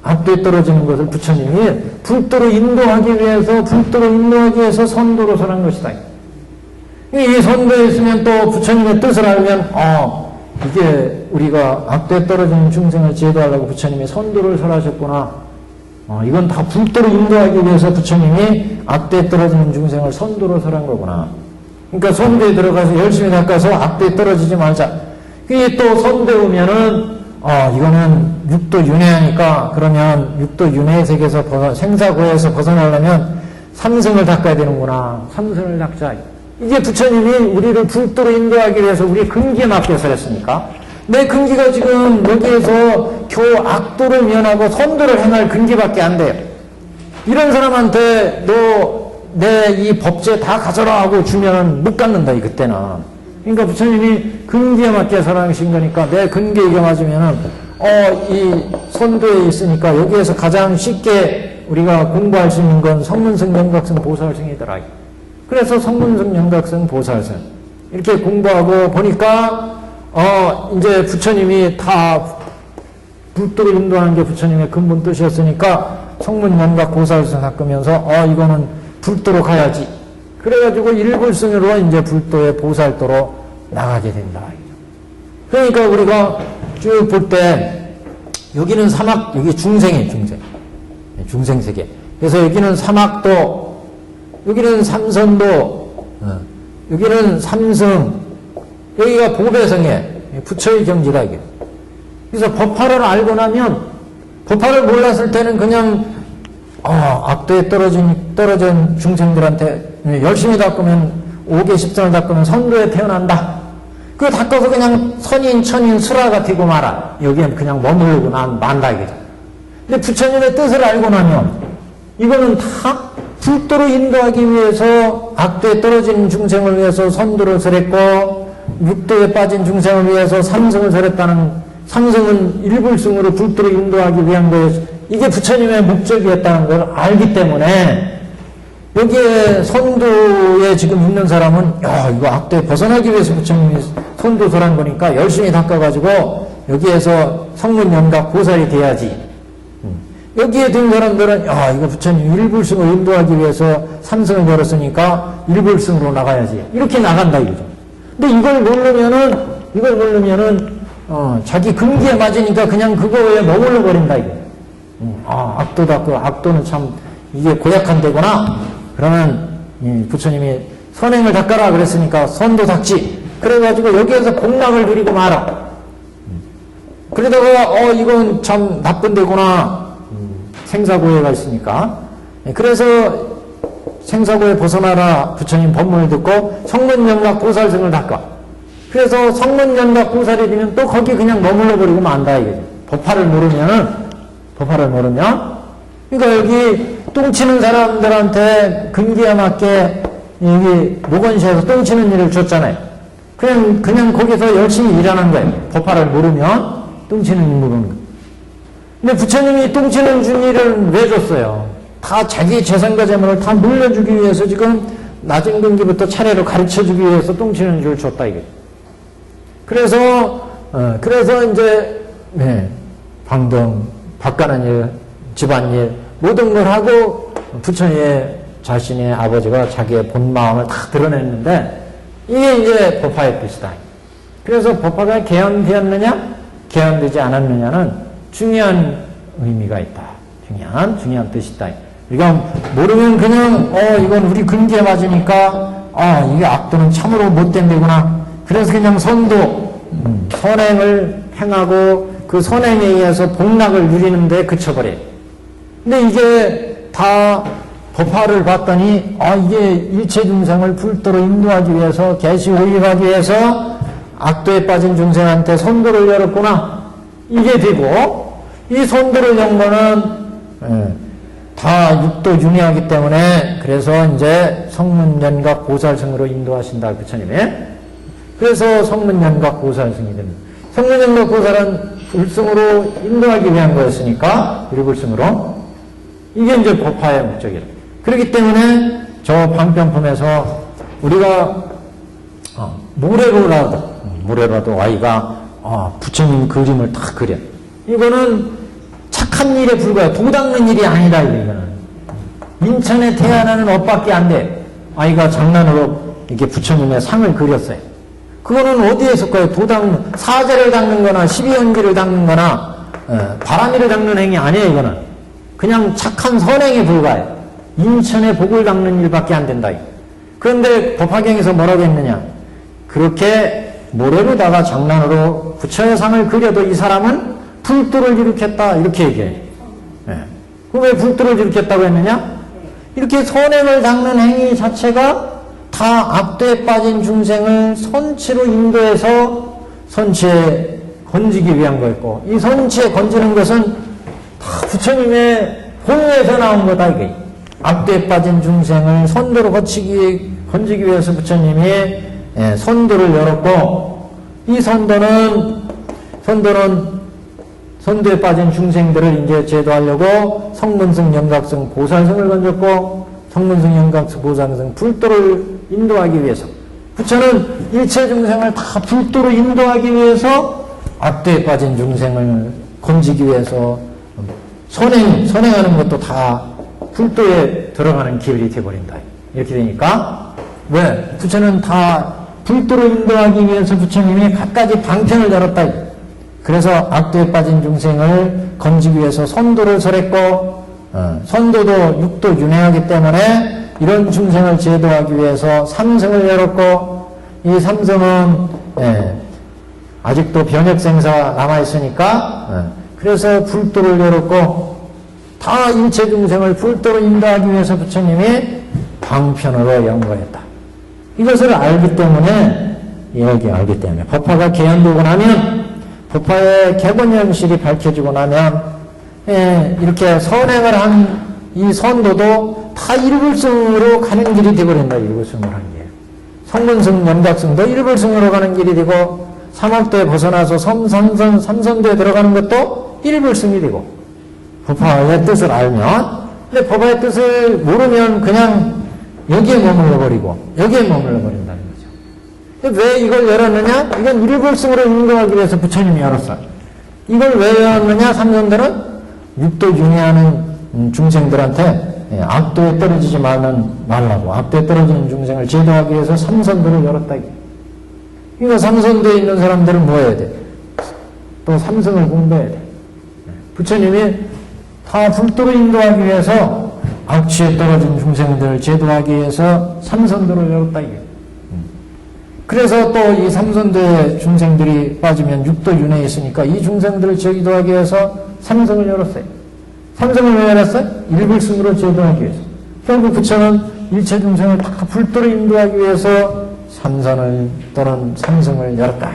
A: 악도에 떨어지는 것을 부처님이 불도로 인도하기 위해서 선도로 설한 것이다. 이 선도에 있으면 또 부처님의 뜻을 알면 이게 우리가 악도에 떨어지는 중생을 제도하려고 부처님이 선도를 설하셨구나. 이건 다 불도로 인도하기 위해서 부처님이 악도에 떨어지는 중생을 선도로 설한 거구나. 그러니까 선도에 들어가서 열심히 닦아서 악도에 떨어지지 말자. 그게 또 선도에 오면은 이거는 육도 윤회하니까 그러면 육도 윤회의 세계에서 생사고에서 벗어나려면 삼승을 닦아야 되는구나. 삼승을 닦자. 이게 부처님이 우리를 불도로 인도하기 위해서 우리 근기에 맞게 설했으니까 내 근기가 지금 여기에서 겨우 악도를 면하고 선도를 행할 근기밖에 안 돼요. 이런 사람한테 너 내 이 법제 다 가져라 하고 주면은 못 갖는다, 그때는. 그러니까 부처님이 근기에 맞게 설하신 거니까 내 근기에 이겨 맞으면은 이 선도에 있으니까 여기에서 가장 쉽게 우리가 공부할 수 있는 건 성문성, 영각성, 보살성이더라. 그래서 성문성, 영각성, 보살성 이렇게 공부하고 보니까 이제 부처님이 다 불도로 인도하는 게 부처님의 근본 뜻이었으니까 성문, 영각, 보살성 닦으면서 이거는 불도로 가야지. 그래가지고 일불승으로 이제 불도의 보살도로 나가게 된다. 그러니까 우리가 쭉 볼 때 여기는 사막, 여기 중생이에요, 중생. 중생세계. 그래서 여기는 사막도, 여기는 삼선도, 여기는 삼승, 여기가 보배성에 부처의 경지다, 이게. 그래서 법화를 알고 나면, 법화를 몰랐을 때는 그냥, 악도에 떨어진 중생들한테 열심히 닦으면, 5개 십선을 닦으면 선도에 태어난다. 그거 닦아서 그냥 선인, 천인, 수라가 되고 말아. 여기엔 그냥 머무르고 만다, 이게. 근데 부처님의 뜻을 알고 나면, 이거는 다 불도로 인도하기 위해서 악도에 떨어진 중생을 위해서 선도를 설했고 육도에 빠진 중생을 위해서 삼승을 설했다는, 삼승은 일불승으로 불도로 인도하기 위한 거예요. 이게 부처님의 목적이었다는 걸 알기 때문에 여기에 선도에 지금 있는 사람은 이거 악도에 벗어나기 위해서 부처님이 선도 설한 거니까 열심히 닦아가지고 여기에서 성문, 영각, 보살이 돼야지. 여기에 든 사람들은 이거 부처님 일불승을 인도하기 위해서 삼승을 걸었으니까 일불승으로 나가야지. 이렇게 나간다 이거죠. 근데 이걸 모르면은 자기 근기에 맞으니까 그냥 그거에 머물러 버린다 이게. 악도다. 그 악도는 참 이게 고약한 데구나. 그러면 부처님이 선행을 닦아라 그랬으니까 선도 닦지. 그래가지고 여기에서 복락을 누리고 말아. 그러다가 이건 참 나쁜 데구나. 생사고해가 있으니까. 그래서 생사고해 벗어나라 부처님 법문을 듣고 성문영락 보살승을 닦아. 그래서 성문영락 보살이 되면 또 거기 그냥 머물러 버리고 만다 이게. 법화를 모르면 그러니까 여기 똥치는 사람들한테 근기에 맞게 여기 노건시에서 똥치는 일을 줬잖아요. 그냥 거기서 열심히 일하는 거예요. 법화를 모르면 똥치는 일 모르는 거예요. 근데 부처님이 똥치는 준 일을 왜 줬어요? 다 자기 재산과 재물을 다 물려주기 위해서 지금 낮은 근기부터 차례로 가르쳐주기 위해서 똥치는 줄 줬다 이게. 그래서 이제 방동, 밭가는 일, 집안일 모든 걸 하고 부처님의 자신의 아버지가 자기의 본 마음을 다 드러냈는데 이게 이제 법화의 뜻이다. 그래서 법화가 개헌되었느냐, 개헌되지 않았느냐는 중요한 의미가 있다. 중요한 뜻이 있다. 우리가 모르면 그냥, 이건 우리 근기에 맞으니까, 이게 악도는 참으로 못된 데구나. 그래서 그냥 선행을 행하고 그 선행에 의해서 복락을 누리는데 그쳐버려. 근데 이게 다 법화를 봤더니, 이게 일체 중생을 불도로 인도하기 위해서, 개시 호익하기 위해서 악도에 빠진 중생한테 선도를 열었구나. 이게 되고, 이 선도를 연 거는, 다 육도 윤회하기 때문에, 그래서 이제 성문연각 보살승으로 인도하신다, 부처님이. 그래서 성문연각 보살승이 됩니다. 성문연각 보살은 불승으로 인도하기 위한 거였으니까, 일불승으로. 이게 이제 법화의 목적이다. 그렇기 때문에 저 방편품에서 우리가 모래로라도 아이가 부처님 그림을 다 그려. 이거는 착한 일에 불과해. 도 닦는 일이 아니다, 이거는. 인천에 태어나는 업밖에 안 돼. 아이가 장난으로 이렇게 부처님의 상을 그렸어요. 그거는 어디에 속가요? 사제를 닦는 거나 십이연기를 닦는 거나 바람이를 닦는 행위 아니에요, 이거는. 그냥 착한 선행에 불과해. 인천의 복을 닦는 일밖에 안 된다. 그런데 법화경에서 뭐라고 했느냐? 그렇게 모래로다가 장난으로 부처의 상을 그려도 이 사람은 불도를 일으켰다. 이렇게 얘기해. 그럼 왜 불도를 일으켰다고 했느냐? 이렇게 선행을 닦는 행위 자체가 다 악도에 빠진 중생을 선치로 인도해서 선치에 건지기 위한 거였고, 이 선치에 건지는 것은 다 부처님의 본에서 나온 거다, 이게. 악도에 빠진 중생을 선도로 건지기 위해서 부처님이 선도를 열었고, 이 선도에 빠진 중생들을 이제 제도하려고 성문승, 영각승, 보살승을 건졌고, 성문승, 영각승, 보살승, 불도를 인도하기 위해서. 부처는 일체 중생을 다 불도로 인도하기 위해서 악도에 빠진 중생을 건지기 위해서 선행하는 것도 다 불도에 들어가는 길이 되어버린다. 이렇게 되니까, 왜? 부처는 다 불도로 인도하기 위해서 부처님이 갖가지 방편을 열었다. 그래서 악도에 빠진 중생을 건지기 위해서 선도를 설했고, 선도도 육도 윤회하기 때문에 이런 중생을 제도하기 위해서 삼성을 열었고, 이 삼성은 아직도 변혁생사 남아있으니까 그래서 불도를 열었고, 다 일체 중생을 불도로 인도하기 위해서 부처님이 방편으로 연거했다. 이것을 알기 때문에, 법화가 개헌되고 나면, 법화의 개본현실이 밝혀지고 나면, 이렇게 선행을 한 이 선도도 다 일불승으로 가는 길이 되어버린다. 일불승으로 하는 게. 성문승, 연각승도 일불승으로 가는 길이 되고, 삼학도에 벗어나서 삼선도에 들어가는 것도 일불승이 되고, 법화의 뜻을 알면, 근데 법화의 뜻을 모르면 그냥 여기에 머물러버린다는 거죠. 왜 이걸 열었느냐? 이건 일불승으로 인도하기 위해서 부처님이 열었어요. 이걸 왜 열었느냐? 삼선들은 육도 윤회하는 중생들한테 악도에 떨어지지 말라고, 악도에 떨어지는 중생을 제도하기 위해서 삼선도를 열었다. 그러니까 삼선도에 있는 사람들은 뭐 해야 돼? 또 삼성을 공부해야 돼. 부처님이 다 불도로 인도하기 위해서 악취에 떨어진 중생들을 제도하기 위해서 삼선도를 열었다. 이게. 그래서 또 이 삼선도에 중생들이 빠지면 육도 윤회에 있으니까 이 중생들을 제도하기 위해서 삼성을 열었어요. 삼성을 왜 열었어요? 일불승으로 제도하기 위해서. 결국 부처는 일체 중생을 다 불도로 인도하기 위해서 삼선을 또는 삼성을 열었다.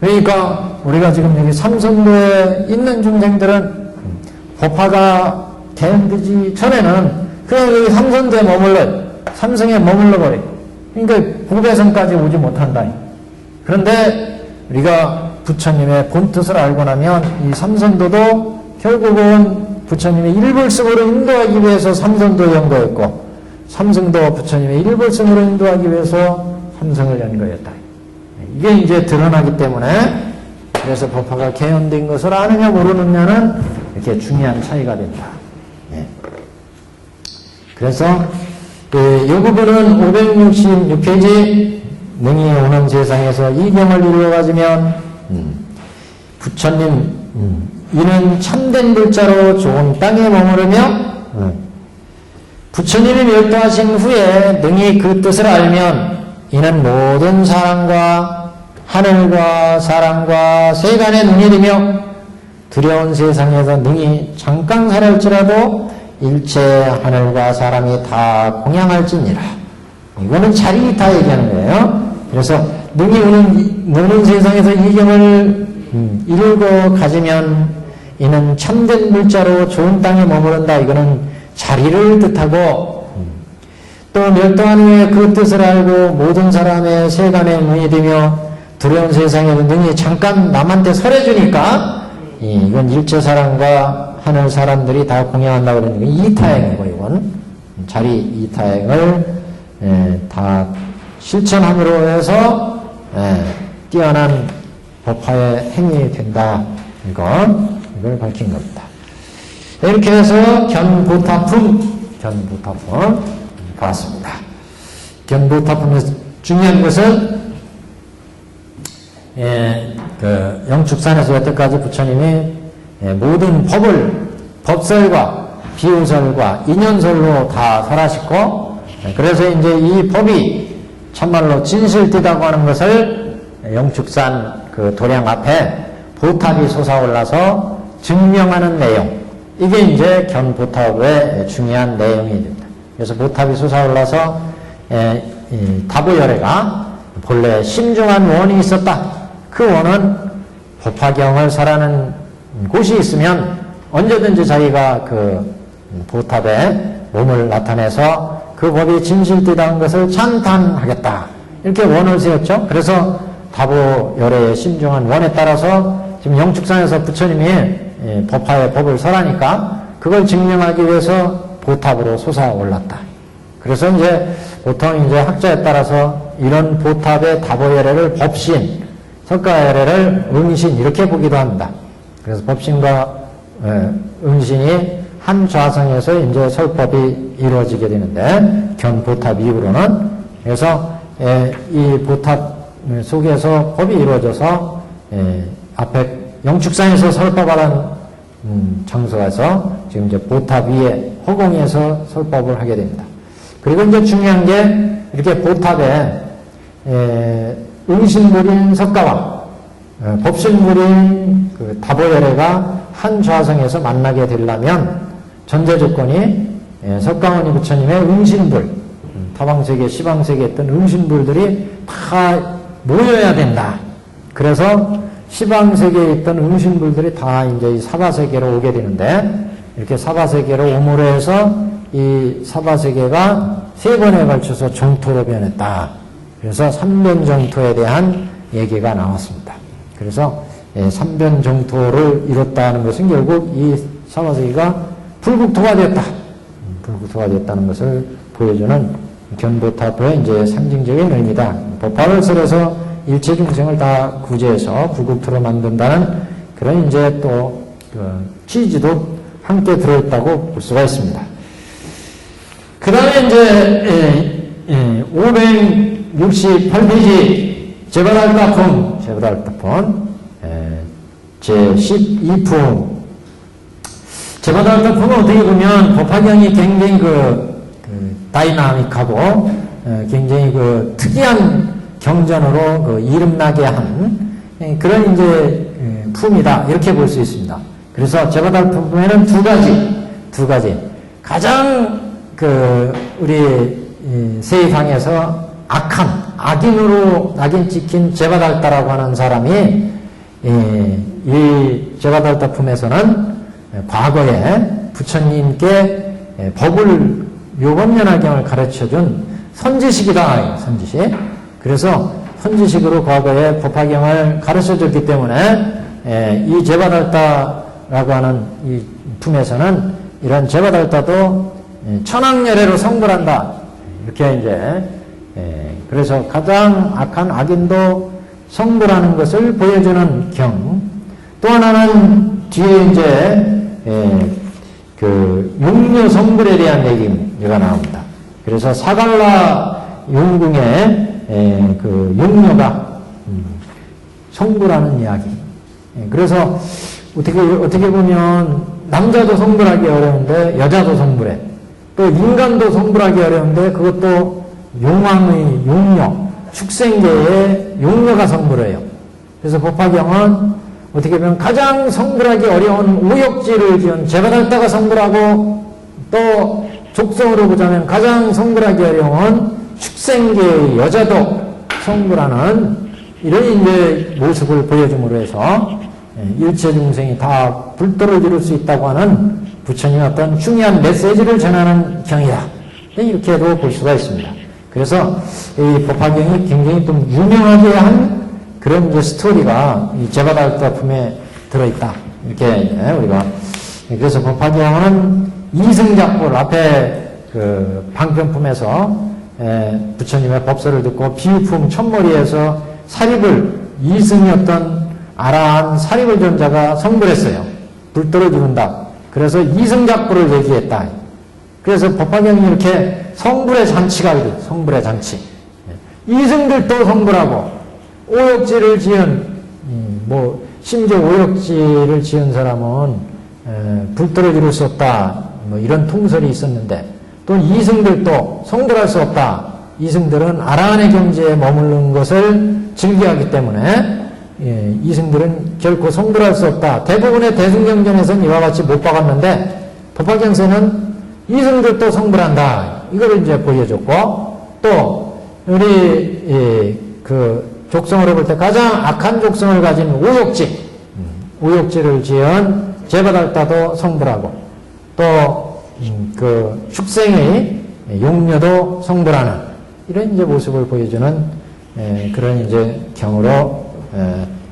A: 그러니까 우리가 지금 여기 삼선도에 있는 중생들은 법화가 개헌되기 전에는 그냥 여기 삼선도에 삼성에 머물러 버려. 그러니까 고배성까지 오지 못한다. 그런데 우리가 부처님의 본뜻을 알고 나면 이 삼선도도 결국은 부처님의 일불승으로 인도하기 위해서 삼선도 연거였고, 삼성도 부처님의 일불승으로 인도하기 위해서 삼성을 연거였다. 이게 이제 드러나기 때문에, 그래서 법화가 개헌된 것을 아느냐 모르느냐는 이렇게 중요한 차이가 된다. 그래서 이 부분은 566페이지 능히 오는 세상에서 이경을 이루어 가지면 부처님 이는 참된 불자로 좋은 땅에 머무르며 부처님이 멸도하신 후에 능히 그 뜻을 알면 이는 모든 사람과 하늘과 사람과 세간의 눈이 되며 두려운 세상에서 능히 잠깐 살할지라도 일체 하늘과 사람이 다 공양할지니라. 이거는 자리이타 얘기하는 거예요. 그래서 능히 오는 세상에서 이경을 이루고 가지면 이는 참된 물자로 좋은 땅에 머무른다. 이거는 자리를 뜻하고 또 멸도한 후에 그 뜻을 알고 모든 사람의 세간의 눈이 되며 두려운 세상에서 능히 잠깐 남한테 설해주니까 이건 일체 사람과 하늘 사람들이 다 공양한다고 그러는 게 이타행이고 이건 자리 이타행을 다 실천함으로 해서 뛰어난 법화의 행위 된다. 이걸 밝힌 겁니다. 이렇게 해서 견보타품 봤습니다. 견보타품에서 중요한 것은 그 영축산에서 여태까지 부처님이 모든 법설과 비유설과 인연설로 다 설하시고 그래서 이제 이 법이 참말로 진실되다고 하는 것을 영축산 그 도량 앞에 보탑이 솟아올라서 증명하는 내용, 이게 이제 견보탑의 중요한 내용이 됩니다. 그래서 보탑이 솟아올라서 다보열애가 본래 심중한 원이 있었다. 그 원은 법화경을 설하는 곳이 있으면 언제든지 자기가 그 보탑에 몸을 나타내서 그 법이 진실되다는 것을 찬탄하겠다. 이렇게 원을 세웠죠. 그래서 다보열애의 심중한 원에 따라서 지금 영축산에서 부처님이 법화의 법을 설하니까 그걸 증명하기 위해서 보탑으로 솟아올랐다. 그래서 이제 보통 이제 학자에 따라서 이런 보탑의 다보열애를 법신, 석가열애를 응신 이렇게 보기도 합니다. 그래서 법신과 응신이 한 좌성에서 이제 설법이 이루어지게 되는데 견보탑 이후로는 그래서 이 보탑 속에서 법이 이루어져서 앞에 영축산에서 설법하는 장소에서 지금 이제 보탑 위에 허공에서 설법을 하게 됩니다. 그리고 이제 중요한 게 이렇게 보탑에 응신물인 석가와 법신물인 그 다보열애가 한 좌성에서 만나게 되려면 전제 조건이 석가모니 부처님의 응신불, 타방세계, 시방세계에 있던 응신불들이 다 모여야 된다. 그래서 시방세계에 있던 응신불들이 다 이제 이 사바세계로 오게 되는데 이렇게 사바세계로 오므로 해서 이 사바세계가 세 번에 걸쳐서 정토로 변했다. 그래서 삼변정토에 대한 얘기가 나왔습니다. 그래서 삼변정토를 이뤘다는 것은 결국 이 사바세계가 불국토가 됐다. 불국토가 됐다는 것을 보여주는 견보탑의 이제 상징적인 의미다. 법화를 설해서 일체 중생을 다 구제해서 불국토로 만든다는 그런 이제 또 취지도 함께 들어있다고 볼 수가 있습니다. 그 다음에 이제 568페이지 제바달타품 제12품 제바달타품은 어떻게 보면 법화경이 굉장히 다이나믹하고 굉장히 특이한 경전으로 이름나게 한 그런 이제 품이다 이렇게 볼 수 있습니다. 그래서 제바달품에는 두 가지 가장 우리 세상에서 악인 찍힌 제바달타라고 하는 사람이 이 제바달타품에서는 과거에 부처님께 법을 요법연화경을 가르쳐준 선지식이다. 선지식. 그래서 선지식으로 과거에 법화경을 가르쳐줬기 때문에 이 제바달타라고 하는 이 품에서는 이런 제바달타도 천황열애로 성불한다. 이렇게 이제 그래서 가장 악한 악인도 성불하는 것을 보여주는 경. 또 하나는 뒤에 이제 용녀 성불에 대한 얘기가 나옵니다. 그래서 사갈라 용궁에 그 용녀가 성불하는 이야기. 그래서 어떻게 보면 남자도 성불하기 어려운데 여자도 성불해. 또 인간도 성불하기 어려운데 그것도 용왕의 용녀, 축생계의 용녀가 성불해요. 그래서 법화경은 어떻게 보면 가장 성불하기 어려운 오역지를 지은 제바달다가 성불하고, 또 족성으로 보자면 가장 성불하기 어려운 축생계의 여자도 성불하는 이런 이제 모습을 보여줌으로 해서 일체 중생이 다 불도를 이룰 수 있다고 하는 부처님의 어떤 중요한 메시지를 전하는 경이다. 이렇게도 볼 수가 있습니다. 그래서 이 법화경이 굉장히 좀 유명하게 한 그런 이제 스토리가 이 제바달다품에 들어있다. 이렇게 우리가, 그래서 법화경은 이승작불 앞에 그 방편품에서 부처님의 법설을 듣고 비유품 첫머리에서 사립을, 이승이었던 아라한 사립을 전자가 성불했어요. 불도를 이룬다. 그래서 이승작불을 얘기했다. 그래서 법화경이 이렇게 성불의 잔치가 있어요. 성불의 잔치. 이승들도 성불하고, 오역지를 지은, 심지어 오역지를 지은 사람은 불도를 이룰 수 없다. 이런 통설이 있었는데, 또 이승들도 성불할 수 없다. 이승들은 아라한의 경지에 머무르는 것을 즐겨하기 때문에 이승들은 결코 성불할 수 없다. 대부분의 대승경전에서는 이와 같이 못 박았는데 법화경서는 이승들도 성불한다. 이걸 이제 보여줬고, 또 우리 그 족성으로 볼 때 가장 악한 족성을 가진 오역지를 지은 제바달다도 성불하고, 또 그 축생의 용녀도 성불하는 이런 이제 모습을 보여주는 그런 이제 경으로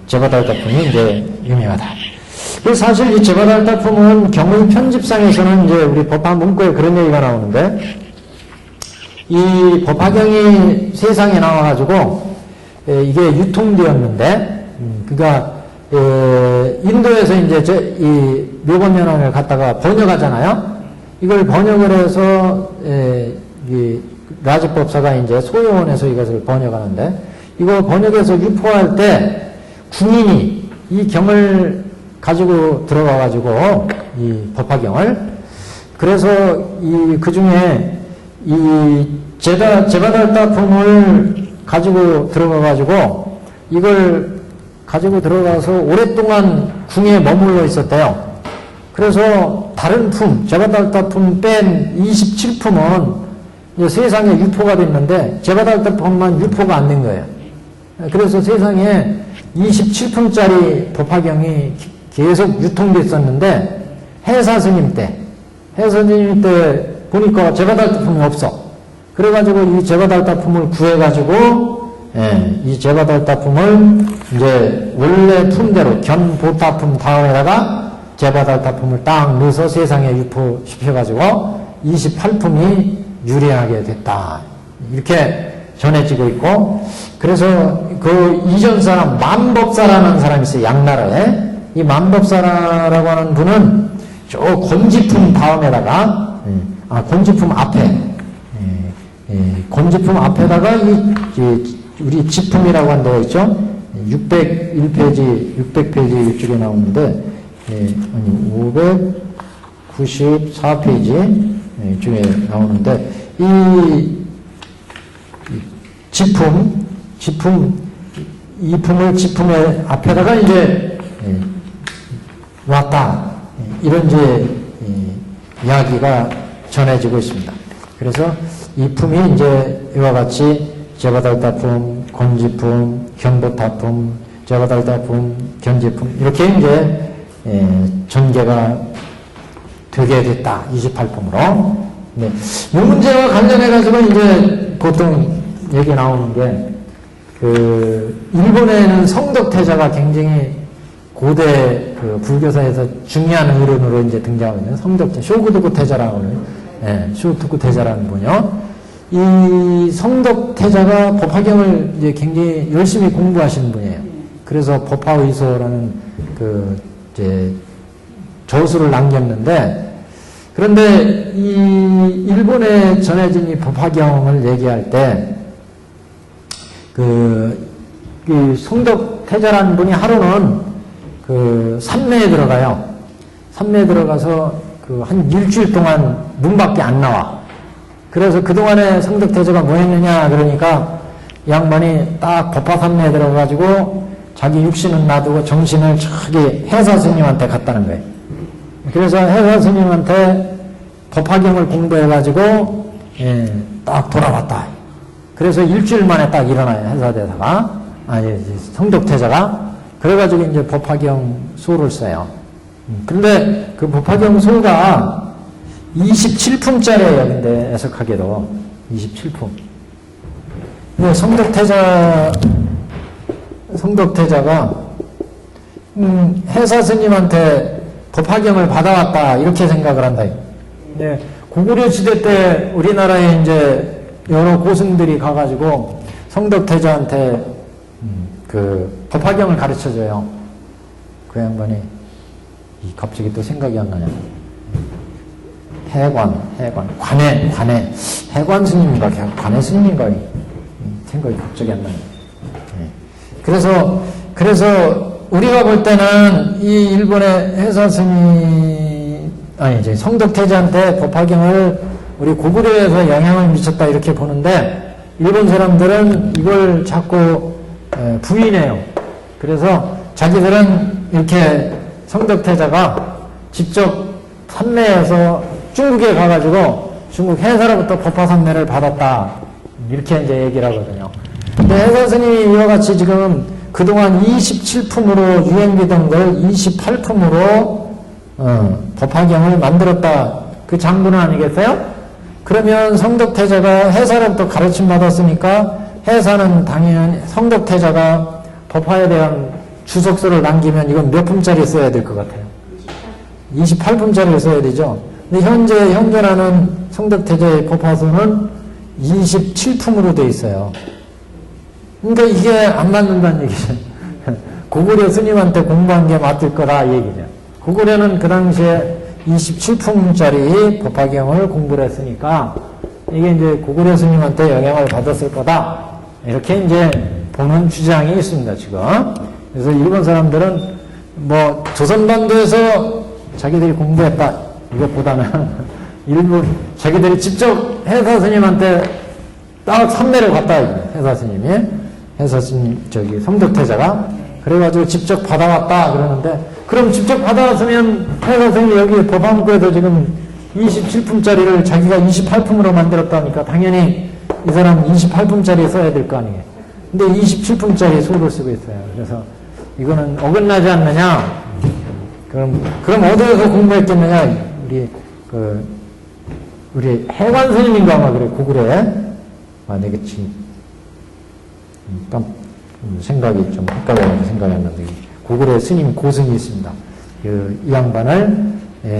A: 제바달다품이 이제 유명하다. 사실 이 제바달다품은 경의 편집상에서는 이제 우리 법화 문구에 그런 얘기가 나오는데, 이 법화경이 세상에 나와가지고 이게 유통되었는데, 그러니까 인도에서 이제 이 묘법연왕을 갖다가 번역하잖아요. 이걸 번역을 해서 이 라지법사가 이제 소요원에서 이것을 번역하는데, 이거 번역해서 유포할 때 궁인이 이 경을 가지고 들어가가지고 이 법화경을, 그래서 그 중에 이 제바달다품을 가지고 들어가가지고 이걸 가지고 들어가서 오랫동안 궁에 머물러 있었대요. 그래서 다른 품, 제바달다품 뺀 27품은 세상에 유포가 됐는데 제바달다품만 유포가 안 된 거예요. 그래서 세상에 27품짜리 법화경이 계속 유통됐었는데 해사스님 때 보니까 제바달다품이 없어. 그래가지고 이 제바달다품을 구해가지고 이 제바달다품을 이제 원래 품대로 견보타품 다음에다가 제바달다품을 딱 넣어서 세상에 유포시켜가지고 28품이 유래하게 됐다. 이렇게 전해지고 있고, 그래서 그 이전 사람 만법사라는 사람이 있어요. 양나라에. 이 만법사라고 하는 분은 저 곤지품 다음에다가 곤지품 앞에 곤지품 앞에다가 우리 지품이라고 한 데가 있죠. 600페이지 이쪽에 나오는데 594페이지 이쪽에 나오는데, 이 이 품을 지품의 앞에다가 이제 놨다. 이런 이제 이야기가 전해지고 있습니다. 그래서 이 품이 이제 이와 같이 제바달다품, 곤지품, 견보타품, 제바달다품, 견지품 이렇게 이제 전개가 되게 됐다. 28품으로. 네. 이 문제와 관련해가지고 이제 보통 얘기 나오는 게, 일본에는 성덕태자가 굉장히 고대 불교사에서 중요한 어른으로 이제 등장하고 있는 성덕태, 쇼구도쿠 태자라고 하는, 쇼토쿠 태자라는 분이요. 이 성덕태자가 법화경을 이제 굉장히 열심히 공부하시는 분이에요. 그래서 법화의소라는 이제 저수를 남겼는데, 그런데 이 일본에 전해진 이 법화경을 얘기할 때 그 성덕태자라는 분이 하루는 그 산매에 들어가요. 산매에 들어가서 그 한 일주일 동안 문 밖에 안 나와. 그래서 그동안에 성덕태자가 뭐 했느냐 그러니까 이 양반이 딱 법화산매에 들어가가지고 자기 육신은 놔두고 정신을 저기 해사 스님한테 갔다는 거예요. 그래서 해사 스님한테 법화경을 공부해가지고 딱 돌아왔다. 그래서 일주일 만에 딱 일어나요. 해사대사가 성덕태자가. 그래가지고 이제 법화경 소를 써요. 근데 그 법화경 소가 27품짜리예요. 근데 애석하게도 27품. 근데 성덕태자가 해사 스님한테 법화경을 받아왔다 이렇게 생각을 한다. 네, 고구려 시대 때 우리나라에 이제 여러 고승들이 가가지고 성덕태자한테 그 법화경을 가르쳐줘요. 그 양반이 갑자기 또 생각이 안 나냐. 관에 해관 스님인가 관에 스님인가 생각이 갑자기 안 나요. 그래서 우리가 볼 때는 이 일본의 해사 스님 이제 성덕태자한테 법화경을 우리 고구려에서 영향을 미쳤다 이렇게 보는데 일본 사람들은 이걸 자꾸 부인해요. 그래서 자기들은 이렇게 성덕태자가 직접 산매에서 중국에 가가지고 중국 해사로부터 법화산매를 받았다 이렇게 이제 얘기를 하거든요. 근데 해사 스님이 이와 같이 지금 그동안 27품으로 유행되던 걸 28품으로 법화경을 만들었다. 그 장부는 아니겠어요? 그러면 성덕태자가 해사로부터 가르침 받았으니까 해사는 당연히 성덕태자가 법화에 대한 주석서를 남기면 이건 몇 품짜리 써야 될 것 같아요? 28품짜리를 써야 되죠. 근데 현존하는 성덕태자의 법화서는 27품으로 돼 있어요. 그러니까 이게 안 맞는다는 얘기죠. 고구려 스님한테 공부한 게 맞을 거라 이 얘기죠. 고구려는 그 당시에 27품짜리 법화경을 공부를 했으니까 이게 이제 고구려 스님한테 영향을 받았을 거다. 이렇게 이제 보는 주장이 있습니다, 지금. 그래서 일본 사람들은 뭐 조선반도에서 자기들이 공부했다. 이것보다는 일본 자기들이 직접 해사 스님한테 딱 산매를 갔다. 해사 스님 저기 성덕태자가 그래가지고 직접 받아왔다 그러는데 그럼 직접 받아왔으면 해사 스님이 여기 법화문고에서 지금 27품짜리를 자기가 28품으로 만들었다니까 당연히 이 사람 28품짜리 써야 될 거 아니에요. 근데 27품짜리 소를 쓰고 있어요. 그래서 이거는 어긋나지 않느냐? 그럼 어디에서 공부했겠느냐? 우리 해관 스님인가 아마 그래 고구려에 내가 지금 생각이 좀 헷갈려서 생각이 안 나는데 고구려 스님 고승이 있습니다. 이 양반을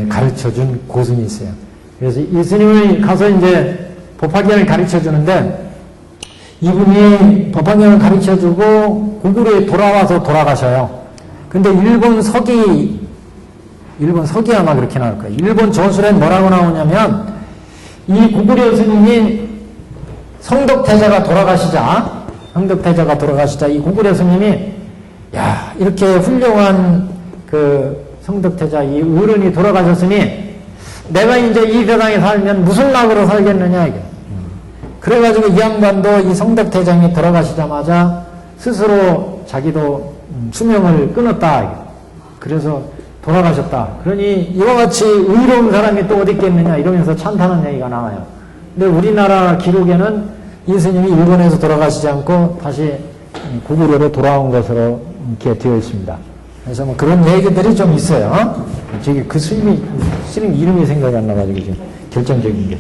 A: 가르쳐준 고승이 있어요. 그래서 이 스님이 가서 이제 법화경을 가르쳐 주는데 이분이 법화경을 가르쳐 주고 고구려에 돌아와서 돌아가셔요. 근데 일본 서기 아마 그렇게 나올 거예요. 일본 저술에 뭐라고 나오냐면 이 고구려 스님이 성덕태자가 돌아가시자 이 고구려 스님이 야 이렇게 훌륭한 그 성덕태자 이 어른이 돌아가셨으니 내가 이제 이 세상에 살면 무슨 낙으로 살겠느냐 이게. 그래가지고 이 양반도 이 성덕태장이 돌아가시자마자 스스로 자기도 수명을 끊었다. 그래서 돌아가셨다. 그러니 이와 같이 의로운 사람이 또 어디 있겠느냐 이러면서 찬탄한 얘기가 나와요. 근데 우리나라 기록에는 이 스님이 일본에서 돌아가시지 않고 다시 고구려로 돌아온 것으로 이렇게 되어 있습니다. 그래서 뭐 그런 얘기들이 좀 있어요. 저기 그 스님 이름이 생각이 안 나가지고 지금 결정적인 게.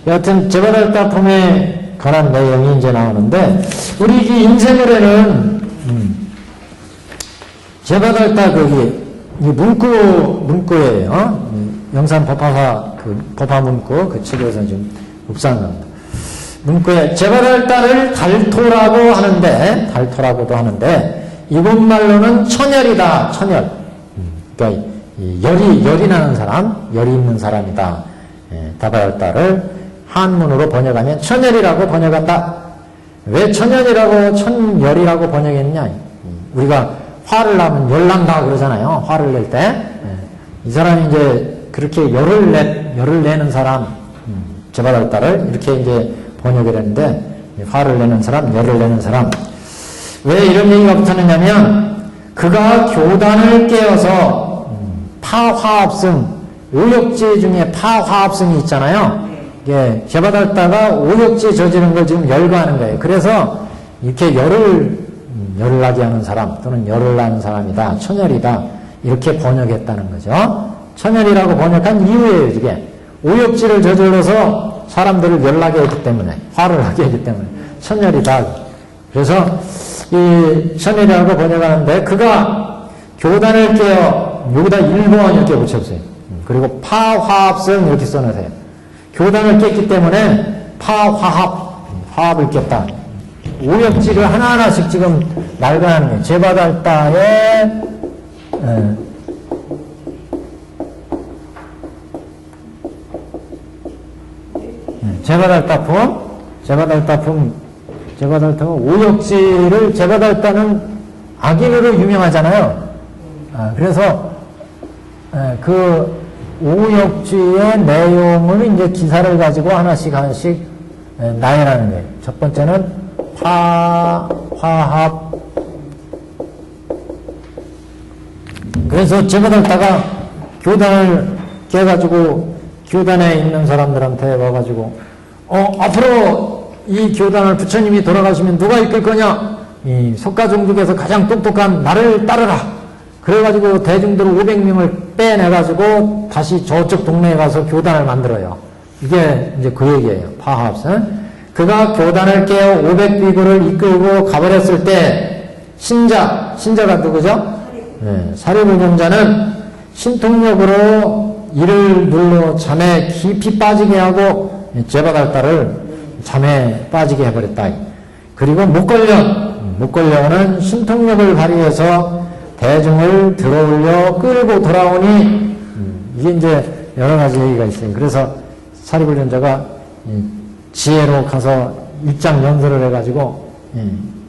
A: 여하튼 제바달타품에 관한 내용이 이제 나오는데 우리 이 인쇄물에는 제바달타 거기 문구예요. 영산 법화사 그 법화문구 그 측에서 지금 묵상합니다. 문구에 제바달타를 달토라고도 하는데 이번 말로는 천열이다. 천열. 그러니까 열이 나는 사람, 열이 있는 사람이다. 다바달타를 한문으로 번역하면 천열이라고 번역한다. 왜 천열이라고 번역했냐? 우리가 화를 나면 열난다 그러잖아요. 화를 낼 때. 이 사람이 이제 그렇게 열을 내는 사람, 제바달다를 이렇게 이제 번역을 했는데, 화를 내는 사람, 열을 내는 사람. 왜 이런 얘기가 붙었느냐면, 그가 교단을 깨어서 파화합승, 오역죄 중에 파화합승이 있잖아요. 이게 제바달다가 오역죄 저지른 걸 지금 열거하는 거예요. 그래서 이렇게 열을 나게 하는 사람 또는 열을 나는 사람이다. 천열이다. 이렇게 번역했다는 거죠. 천열이라고 번역한 이유예요. 이게 오역죄를 저질러서 사람들을 열나게 했기 때문에, 화를 나게 했기 때문에 천열이다. 그래서 이 천열이라고 번역하는데, 그가 교단을 깨어, 여기다 1번 이렇게 붙여주세요. 그리고 파화합승 이렇게 써놓으세요. 교단을 깼기 때문에 화합을 깼다. 오역지를 하나하나씩 지금 말가하는 거예요. 제바달다의 제바달다가 오역지를, 제바달다는 악인으로 유명하잖아요. 그래서 그 오역지의 내용을 이제 기사를 가지고 하나씩 나열하는 거예요. 첫 번째는 화합. 그래서 제바달다가 교단을 깨가지고 교단에 있는 사람들한테 와가지고 앞으로 이 교단을 부처님이 돌아가시면 누가 이끌 거냐? 이 석가종족에서 가장 똑똑한 나를 따르라. 그래가지고 대중들 500명을 빼내가지고 다시 저쪽 동네에 가서 교단을 만들어요. 이게 이제 그 얘기예요. 파합선. 그가 교단을 깨어 500비구를 이끌고 가버렸을 때 신자가 누구죠? 사리불경자는 신통력으로 이를 눌러 잠에 깊이 빠지게 하고 제바달다를 잠에 빠지게 해버렸다. 그리고 목걸령은 신통력을 발휘해서 대중을 들어올려 끌고 돌아오니, 이게 이제 여러 가지 얘기가 있어요. 그래서 사리불경자가 지혜로 가서 입장 연설을 해가지고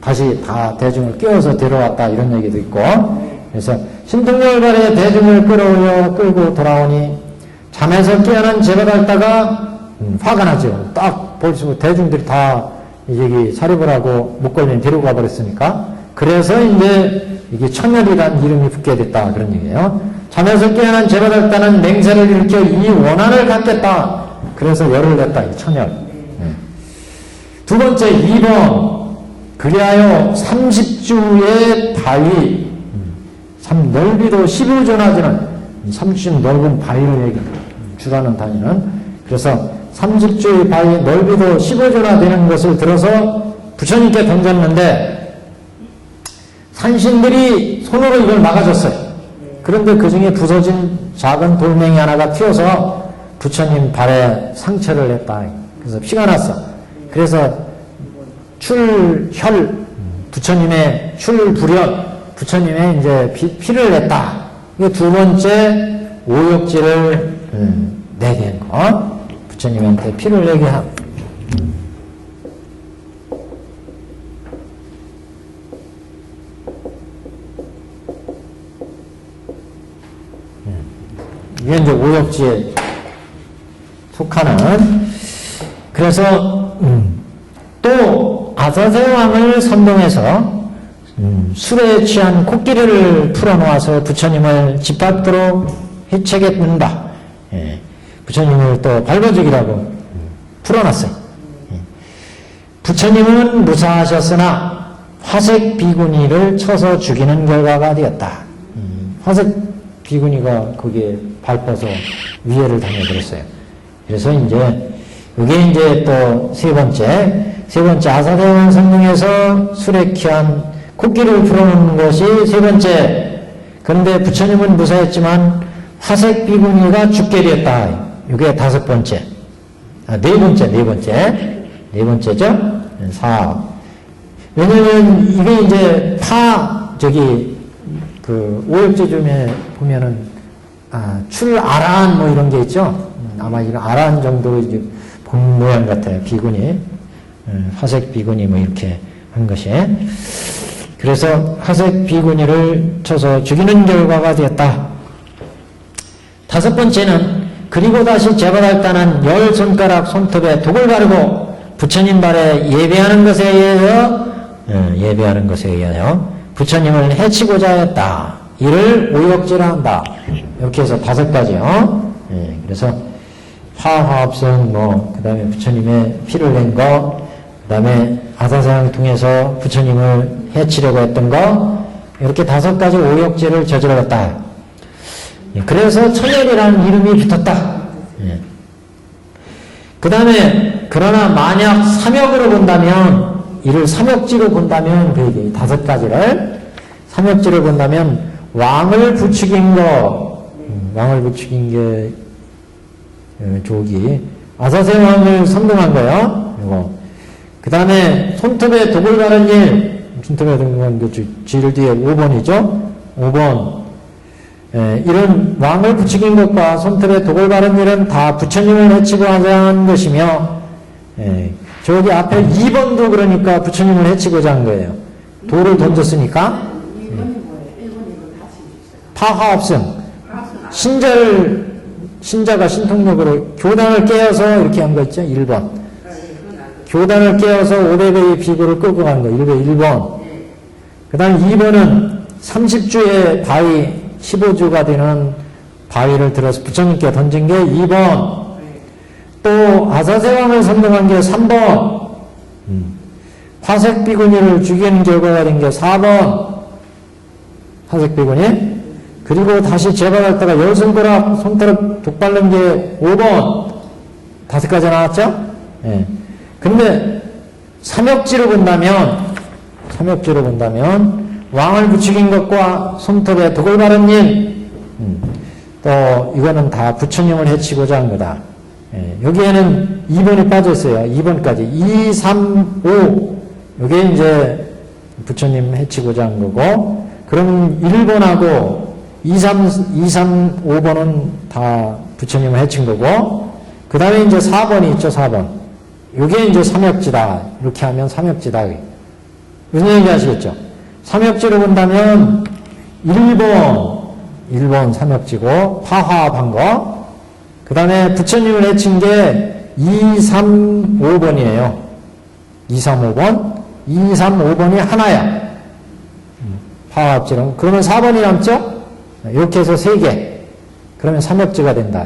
A: 다시 다 대중을 깨워서 데려왔다, 이런 얘기도 있고. 그래서 신통력을 발휘해 대중을 끌고 돌아오니 잠에서 깨어난 제바달다가 화가 나죠. 딱 보시고 대중들이 다 여기 사리불하고 목걸이를 데리고 가버렸으니까. 그래서 이제 이게 천열이라는 이름이 붙게 됐다, 그런 얘기예요. 잠에서 깨어난 제바달다는 맹세를 일으켜 이 원한을 갖겠다. 그래서 열을 냈다, 이 천열. 두 번째 2번. 그리하여 30주의 바위, 넓이도 15조나 되는 30주 넓은 바위를 얘기합니다. 주라는 단위는. 그래서 30주의 바위, 넓이도 15조나 되는 것을 들어서 부처님께 던졌는데, 산신들이 손으로 이걸 막아줬어요. 그런데 그 중에 부서진 작은 돌멩이 하나가 튀어서 부처님 발에 상처를 냈다. 그래서 피가 났어. 그래서 부처님의 부처님의 이제 피를 냈다. 이게 두 번째 오역지를 내게 한 거. 부처님한테 피를 내게 한. 이게 이제 오역지에 속하는. 그래서 또 아사세왕을 선동해서 술에 취한 코끼리를 풀어놓아서 부처님을 집 밖으로 해치겠는다. 부처님을 또 발버죽이라고 풀어놨어요. 부처님은 무사하셨으나 화색 비구니를 쳐서 죽이는 결과가 되었다. 화색 비구니가 거기에 밟혀서 위해를 당해버렸어요. 그래서 이제 이게 이제 또 세 번째 아사대왕 성명에서 술에 취한 코끼리를 풀어놓는 것이 세 번째. 그런데 부처님은 무사했지만 화색 비구니가 죽게 되었다. 이게 다섯 번째. 네 번째죠? 왜냐면 이게 이제 오역제 중에 보면은 출아란 뭐 이런 게 있죠. 아마 이런 아란 정도로 이제 본 모양 같아요. 비구니. 화색 비구니 뭐 이렇게 한 것이. 그래서 화색 비구니를 쳐서 죽이는 결과가 되었다. 다섯 번째는 그리고 다시 제발할단한 10손가락 손톱에 독을 바르고 부처님 발에 예배하는 것에 의하여 부처님을 해치고자 했다. 이를 오역지라 한다. 이렇게 해서 다섯 가지요. 그래서 화합성 그 다음에 부처님의 피를 낸 거, 그 다음에 아사상을 통해서 부처님을 해치려고 했던 거, 이렇게 다섯 가지 오역죄를 저질렀다. 그래서 천열이라는 이름이 붙었다. 그 다음에 그러나 만약 삼역으로 본다면, 이를 삼역지로 본다면, 그 얘기 다섯 가지를 삼역지로 본다면 왕을 부추긴 거, 왕을 부추긴 게 조기 아사세 왕을 선동한 거예요. 이거. 그 다음에 손톱에 독을 바른 일, 손톱에 독을 바른 게 질 뒤에 5번이죠. 5번. 이런 왕을 부추긴 것과 손톱에 독을 바른 일은 다 부처님을 해치고 하자 한 것이며, 저기 앞에 2번도 그러니까 부처님을 해치고자 한 거예요. 돌을 던졌으니까. 파화합승. 신자가 신통력으로 교단을 깨어서 이렇게 한 거 있죠? 1번. 교단을 깨어서 500의 비구를 끌고 가는 거, 1번. 그 다음 2번은 30주의 바위, 15주가 되는 바위를 들어서 부처님께 던진 게 2번. 또 아사세왕을 선동한 게 3번. 화색 비구니를 죽이는 결과가 된 게 4번. 화색 비구니. 그리고 다시 재발했다가 10손가락 손가락 독 바른 게 5번. 다섯 가지 나왔죠? 근데 삼역지로 본다면 왕을 부추긴 것과 손톱에 독을 바른 일, 또 이거는 다 부처님을 해치고자 한 거다. 여기에는 2번이 빠져있어요. 2번까지. 2, 3, 5. 이게 이제 부처님 해치고자 한 거고, 그럼 1번하고 2, 3, 5번은 다 부처님을 해친 거고, 그 다음에 이제 4번이 있죠, 4번. 이게 이제 삼역지다. 이렇게 하면 삼역지다. 무슨 얘기 아시겠죠? 삼역지로 본다면 1번 삼역지고, 화합한 거. 그 다음에 부처님을 해친 게 2, 3, 5번이에요. 2, 3, 5번. 2, 3, 5번이 하나야. 화합지로. 그러면 4번이 남죠? 이렇게 해서 3개. 그러면 삼역지가 된다.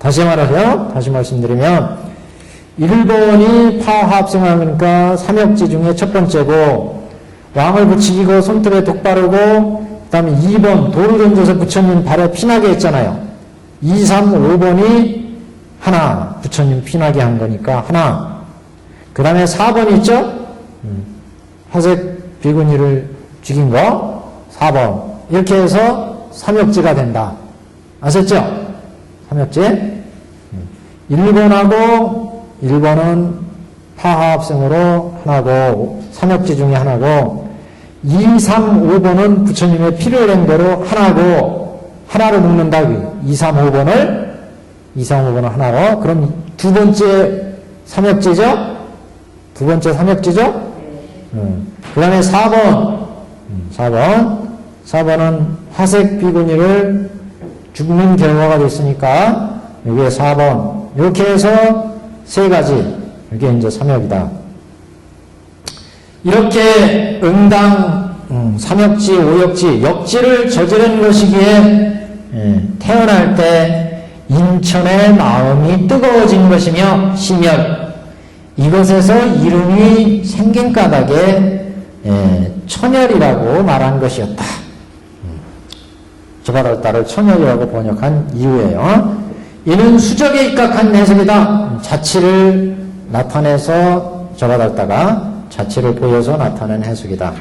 A: 다시 말씀드리면 1번이 파합승하니까 삼역지 중에 첫 번째고, 왕을 부추기고 손톱에 독 바르고, 그 다음에 2번 돌을 던져서 부처님 발에 피나게 했잖아요. 2, 3, 5번이 하나, 부처님 피나게 한 거니까 하나. 그 다음에 4번 있죠? 화색 비구니를 죽인 거 4번. 이렇게 해서 삼역지가 된다. 아셨죠? 삼역지. 1번은 파합승으로 하나고, 삼역지 중에 하나고, 2, 3, 5번은 부처님의 피를 낸 대로 하나고, 하나로 묶는다. 2, 3, 5번은 하나고, 그럼 두 번째 삼역지죠? 그 다음에 4번은 화색 비구니를 죽는 결과가 됐으니까, 여기에 4번. 이렇게 해서 세 가지. 이게 이제 삼역이다. 이렇게 응당, 삼역지, 오역지, 역지를 저지른 것이기에, 태어날 때 인천의 마음이 뜨거워진 것이며, 심열. 이것에서 이름이 생긴 까닭에, 천열이라고 말한 것이었다. 저바달다를 천열이라고 번역한 이유예요. 이는 수적에 입각한 해석이다. 자치를 나타내서 저바달다가 자치를 보여서 나타낸 해석이다.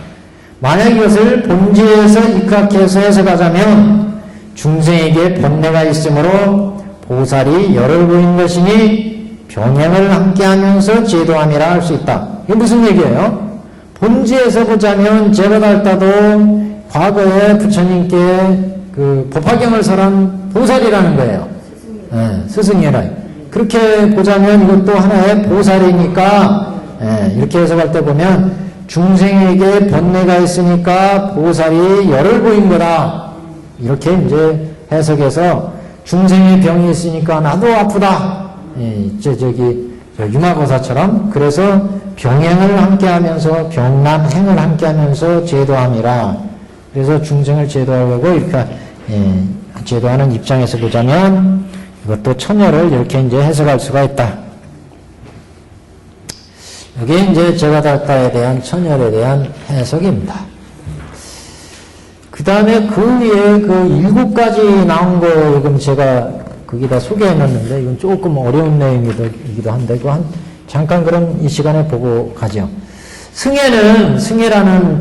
A: 만약 이것을 본질에서 입각해서 해석하자면 중생에게 번뇌가 있으므로 보살이 열을 보인 것이니 병행을 함께하면서 제도함이라 할 수 있다. 이게 무슨 얘기예요? 본질에서 보자면 제바달다도 과거에 부처님께 그 법화경을 설한 보살이라는 거예요. 스승이라. 그렇게 보자면 이것도 하나의 보살이니까 이렇게 해석할 때 보면 중생에게 번뇌가 있으니까 보살이 열을 보인 거다. 이렇게 이제 해석해서 중생의 병이 있으니까 나도 아프다. 유마거사처럼 그래서 병행을 함께하면서 병난행을 함께하면서 제도함이라. 그래서 중생을 제도하고 이렇게 제도하는 입장에서 보자면 이것도 처녀를 이렇게 이제 해석할 수가 있다. 이게 이제 제가달다에 대한 처녀에 대한 해석입니다. 그 다음에 그 위에 그 7가지 나온 거 지금 제가 거기다 소개해놨는데 이건 조금 어려운 내용이기도 한데 그거 잠깐 그럼 이 시간에 보고 가죠. 승혜라는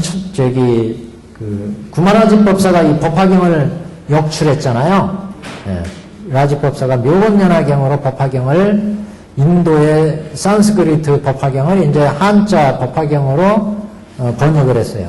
A: 구마라지법사가 이 법화경을 역출했잖아요. 라지법사가 묘법연화경으로 법화경을 인도의 산스크리트 법화경을 이제 한자 법화경으로 번역을 했어요.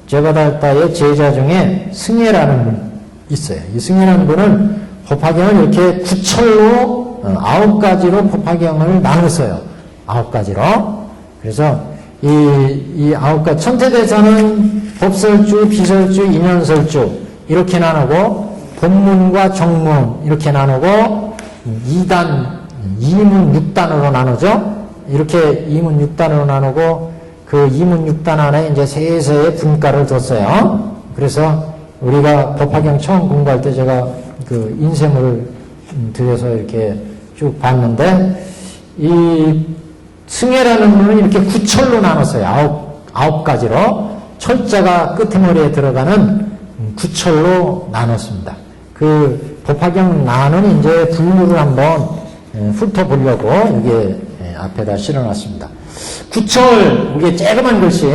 A: 제가달다의 제자 중에 승혜라는 분 있어요. 이 승혜라는 분은 법화경을 이렇게 구철로 9가지로 법화경을 나눴어요. 9가지로. 그래서 이 9가지 천태대사는 법설주, 비설주, 인연설주 이렇게 나누고 본문과 정문 이렇게 나누고 2문 6단으로 나누죠. 이렇게 2문 6단으로 나누고 그 2문 6단 안에 이제 세세의 분과를 뒀어요. 그래서 우리가 법화경 처음 공부할 때 제가 그 인쇄물을 들여서 이렇게 쭉 봤는데 이 승혜라는 분은 이렇게 구철로 나눴어요. 9가지로 철자가 끄트머리에 들어가는 구철로 나눴습니다. 그 법화경 나눈 이제 분류를 한번 훑어보려고 여기 앞에다 실어놨습니다. 구철, 이게 쬐그만 글씨.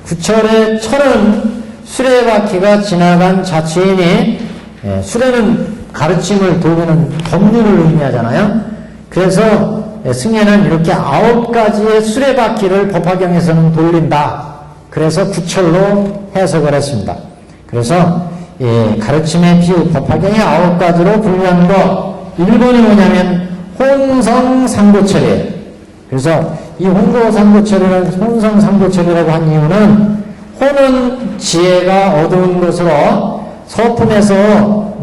A: 구철의 철은 수레바퀴가 지나간 자체이니, 수레는 가르침을 돌리는 법률을 의미하잖아요. 그래서 승혜는 이렇게 9가지의 수레바퀴를 법화경에서는 돌린다. 그래서 구철로 해석을 했습니다. 그래서 가르침의 비유 법화경의 9가지로 분류한 거 1번이 뭐냐면 혼성상고철이에요. 그래서 이 혼성상고철이라고 한 이유는 혼은 지혜가 어두운 것으로 서품에서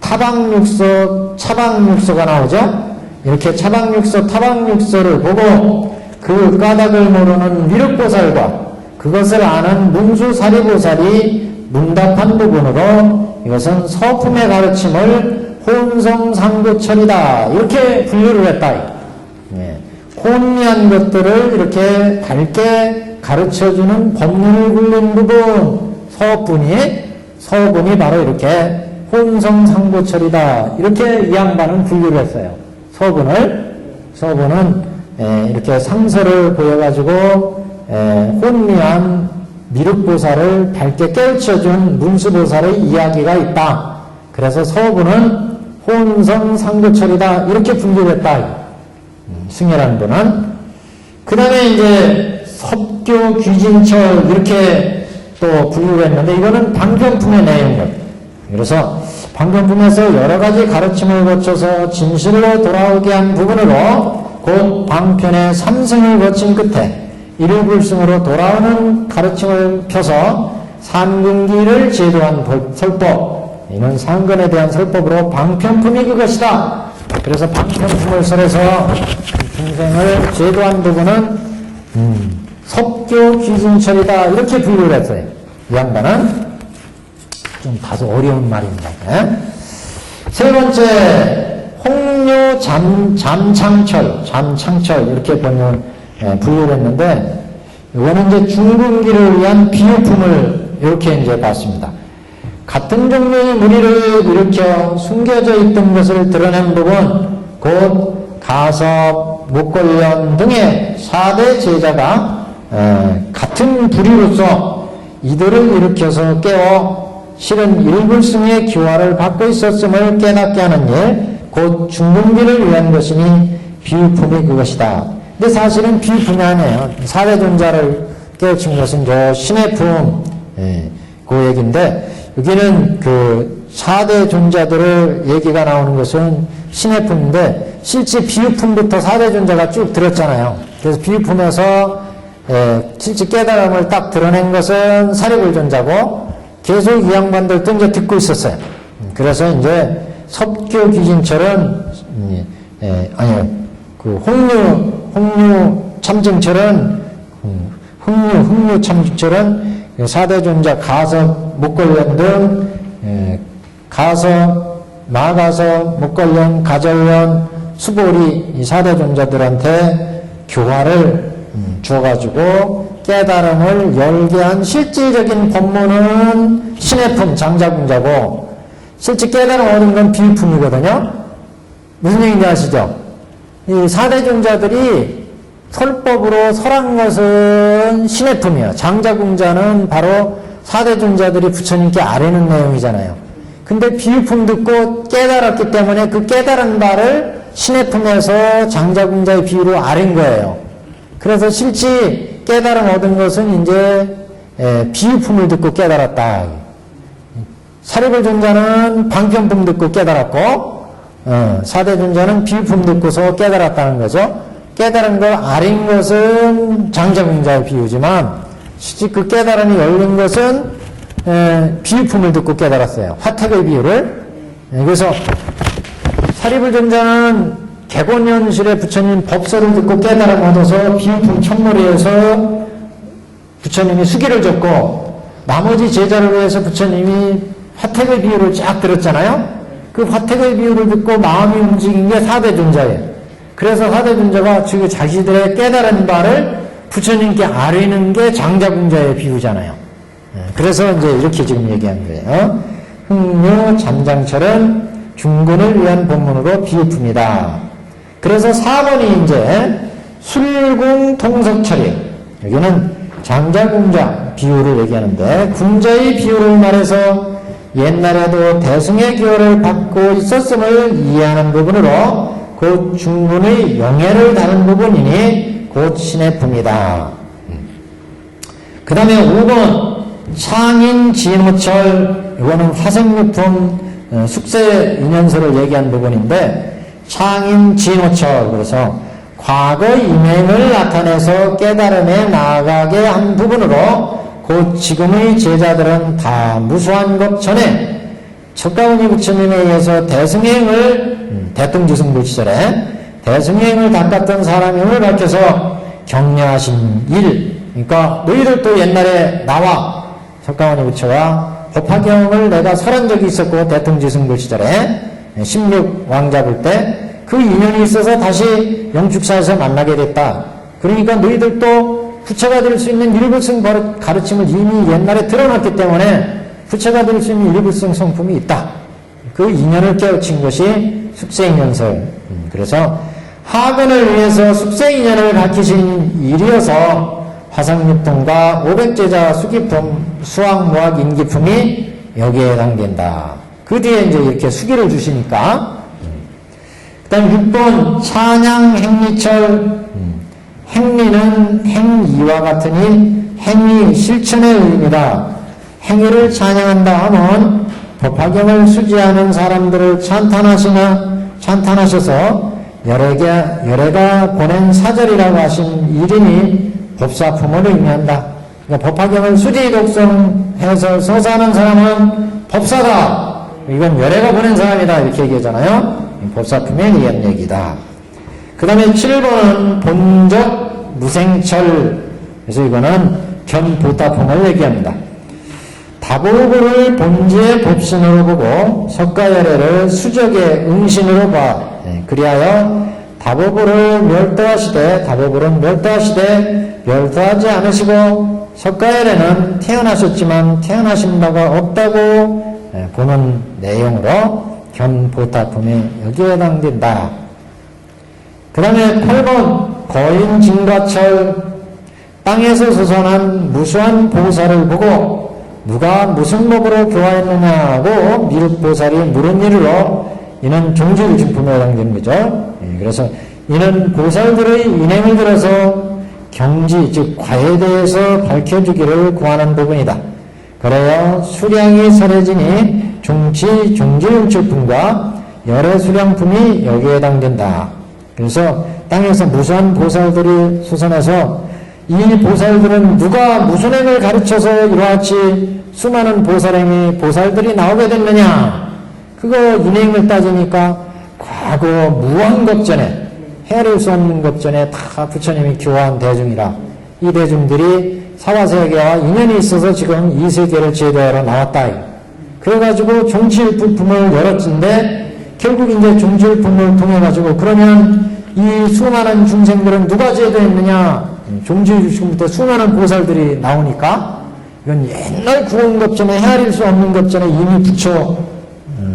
A: 타박육서, 차박육서가 나오죠. 이렇게 차박육서, 타박육서를 보고 그 까닭을 모르는 미륵보살과 그것을 아는 문수사리보살이 문답한 부분으로 이것은 서품의 가르침을 혼성상고철이다. 이렇게 분류를 했다. 혼미한 것들을 이렇게 밝게 가르쳐주는 법문을 굴린 부분, 서분이 바로 이렇게 혼성상고철이다. 이렇게 이 양반은 분류를 했어요. 서분은 이렇게 상서를 보여가지고 혼미한 미륵보살을 밝게 깨우쳐준 문수보살의 이야기가 있다. 그래서 서분은 혼성상고철이다. 이렇게 분류를 했다. 승혜라는 분은. 그 다음에 이제 법교 귀진철 이렇게 또 분류를 했는데 이거는 방편품의 내용이에요. 그래서 방편품에서 여러 가지 가르침을 거쳐서 진실로 돌아오게 한 부분으로 곧 방편의 3승을 거친 끝에 일불승으로 돌아오는 가르침을 펴서 삼근기를 제도한 설법, 이는 상근에 대한 설법으로 방편품이 그것이다. 그래서 방편품을 설해서 중생을 제도한 부분은 섭교 귀진철이다. 이렇게 분류를 했어요. 이 양반은 좀 다소 어려운 말입니다. 세 번째, 홍료 잠창철 이렇게 분류를 했는데 이거는 이제 중근기를 위한 비유품을 이렇게 이제 봤습니다. 같은 종류의 무리를 일으켜 숨겨져 있던 것을 드러낸 부분, 곧 가섭, 목걸련 등의 4대 제자가 같은 부류로서 이들을 일으켜서 깨워 실은 일불승의 기화를 받고 있었음을 깨닫게 하는 일, 곧 중근기를 위한 것이니 비유품이 그것이다. 근데 사실은 비유품이 아니에요. 4대 존자를 깨우친 것은 저 신의 품, 그 얘기인데, 여기는 그 4대 존자들을 얘기가 나오는 것은 신의 품인데, 실제 비유품부터 4대 존재가 쭉 들었잖아요. 그래서 비유품에서 실제 깨달음을 딱 드러낸 것은 사리불존자고 계속 이 양반들도 이제 듣고 있었어요. 그래서 이제 섭교 귀신철은 그 홍류 참증철은 흥류 참증철은 4대 존자 가섭, 목걸련 등 가섭, 마가섭, 목걸련, 가절련, 수보리 이 4대 존자들한테 교화를 주어가지고 깨달음을 열게 한 실질적인 법문은 신의 품, 장자궁자고 실제 깨달음 얻은 건 비유품이거든요. 무슨 얘기인지 아시죠? 이 4대 존자들이 설법으로 설한 것은 신의 품이에요. 장자궁자는 바로 4대 존자들이 부처님께 아뢰는 내용이잖아요. 근데 비유품 듣고 깨달았기 때문에 그 깨달은 바를 신의 품에서 장자궁자의 비유로 아뢰는 거예요. 그래서 실제 깨달음 얻은 것은 이제 비유품을 듣고 깨달았다. 사리불존자는 방편품 듣고 깨달았고 4대 존자는 비유품 듣고서 깨달았다는 거죠. 깨달은 걸 아린 것은 장자궁자의 비유지만 실제 그 깨달음이 열린 것은 비유품을 듣고 깨달았어요. 화택의 비유를. 그래서 사리불존자는 객원현실에 부처님 법설을 듣고 깨달음 얻어서 비유품 첫머리에서 부처님이 수기를 줬고 나머지 제자를 위해서 부처님이 화택의 비유를 쫙 들었잖아요. 그 화택의 비유를 듣고 마음이 움직인 게 4대 존자예요. 그래서 4대 존자가 자기들의 깨달은 바를 부처님께 아뢰는 게 장자궁자의 비유잖아요. 그래서 이제 이렇게 지금 얘기한 거예요. 흥류 잠장철은 중군을 위한 본문으로 비유품이다. 그래서 4번이 이제 술궁 통석철이 여기는 장자궁자 비유를 얘기하는데 궁자의 비유를 말해서 옛날에도 대승의 기호를 받고 있었음을 이해하는 부분으로 곧 중군의 영예를 다룬 부분이니 곧 신의 품이다. 그 다음에 5번 창인 진호철 이거는 화생유품 숙세 인연서를 얘기한 부분인데 창인 진호철 그래서 과거 임행을 나타내서 깨달음에 나아가게 한 부분으로 곧 지금의 제자들은 다 무수한 것 전에 석가모니 부처님에 의해서 대승행을 대통지승불 시절에 대승행을 닦았던 사람임을 밝혀서 격려하신 일 그러니까 너희들도 옛날에 나와 석가모니 부처와 법화경을 내가 설한 적이 있었고 대통지승불 시절에 16왕 잡을 때 그 인연이 있어서 다시 영축사에서 만나게 됐다. 그러니까 너희들도 부처가 될 수 있는 일불승 가르침을 이미 옛날에 드러났기 때문에 부처가 될 수 있는 일불승 성품이 있다. 그 인연을 깨우친 것이 숙세인연설. 그래서 하근을 위해서 숙세인연을 밝히신 일이어서 화상육통과 500제자 수기품, 수학무학 인기품이 여기에 해당된다. 그 뒤에 이제 이렇게 수기를 주시니까 그 다음 6번 찬양 행리철 행리는 행위와 같으니 행위 실천의 의미다. 행위를 찬양한다 하면 법화경을 수지하는 사람들을 찬탄하셔서 열애가 보낸 사절이라고 하신 이름이 법사품을 의미한다. 그러니까 법화경을 수지 독성해서 서사하는 사람은 법사다. 이건 열애가 보낸 사람이다. 이렇게 얘기하잖아요. 법사품에 의한 얘기다. 그 다음에 7번은 본적 무생철. 그래서 이거는 견보타품을 얘기합니다. 다보고를 본지의 법신으로 보고 석가열애를 수적의 응신으로 봐. 그리하여 다보고를 멸도하시되 다보고는 멸도하시되 멸도하지 않으시고 석가열애는 태어나셨지만 태어나신 바가 없다고 보는 내용으로 견보타품에 여기에 해당된다. 그 다음에 8번 거인 진과철 땅에서 솟아난 무수한 보살을 보고 누가 무슨 법으로 교화했느냐고 미륵보살이 물은 일로 이는 종지를 증품에 해당되는 거죠. 그래서 이는 보살들의 인행을 들어서 경지 즉 과에 대해서 밝혀주기를 구하는 부분이다. 그래야 수량이 설해지니 종지율출품과 열의 수령품이 여기에 해당된다. 그래서 땅에서 무수한 보살들이 솟아나서 이 보살들은 누가 무슨 행을 가르쳐서 이와같이 수많은 보살들이 나오게 됐느냐? 그거 인행을 따지니까 과거 무한겁전에 헤아릴 수 없는 겁전에 다 부처님이 교화한 대중이라 이 대중들이 사화세계와 인연이 있어서 지금 이 세계를 제도하러 나왔다. 그래가지고 종치일품을 열었는데 결국 이제 종치일품을 통해가지고 그러면 이 수많은 중생들은 누가 제도했느냐? 종치일품부터 수많은 보살들이 나오니까 이건 옛날 구원겁전에 헤아릴 수 없는 겁전에 이미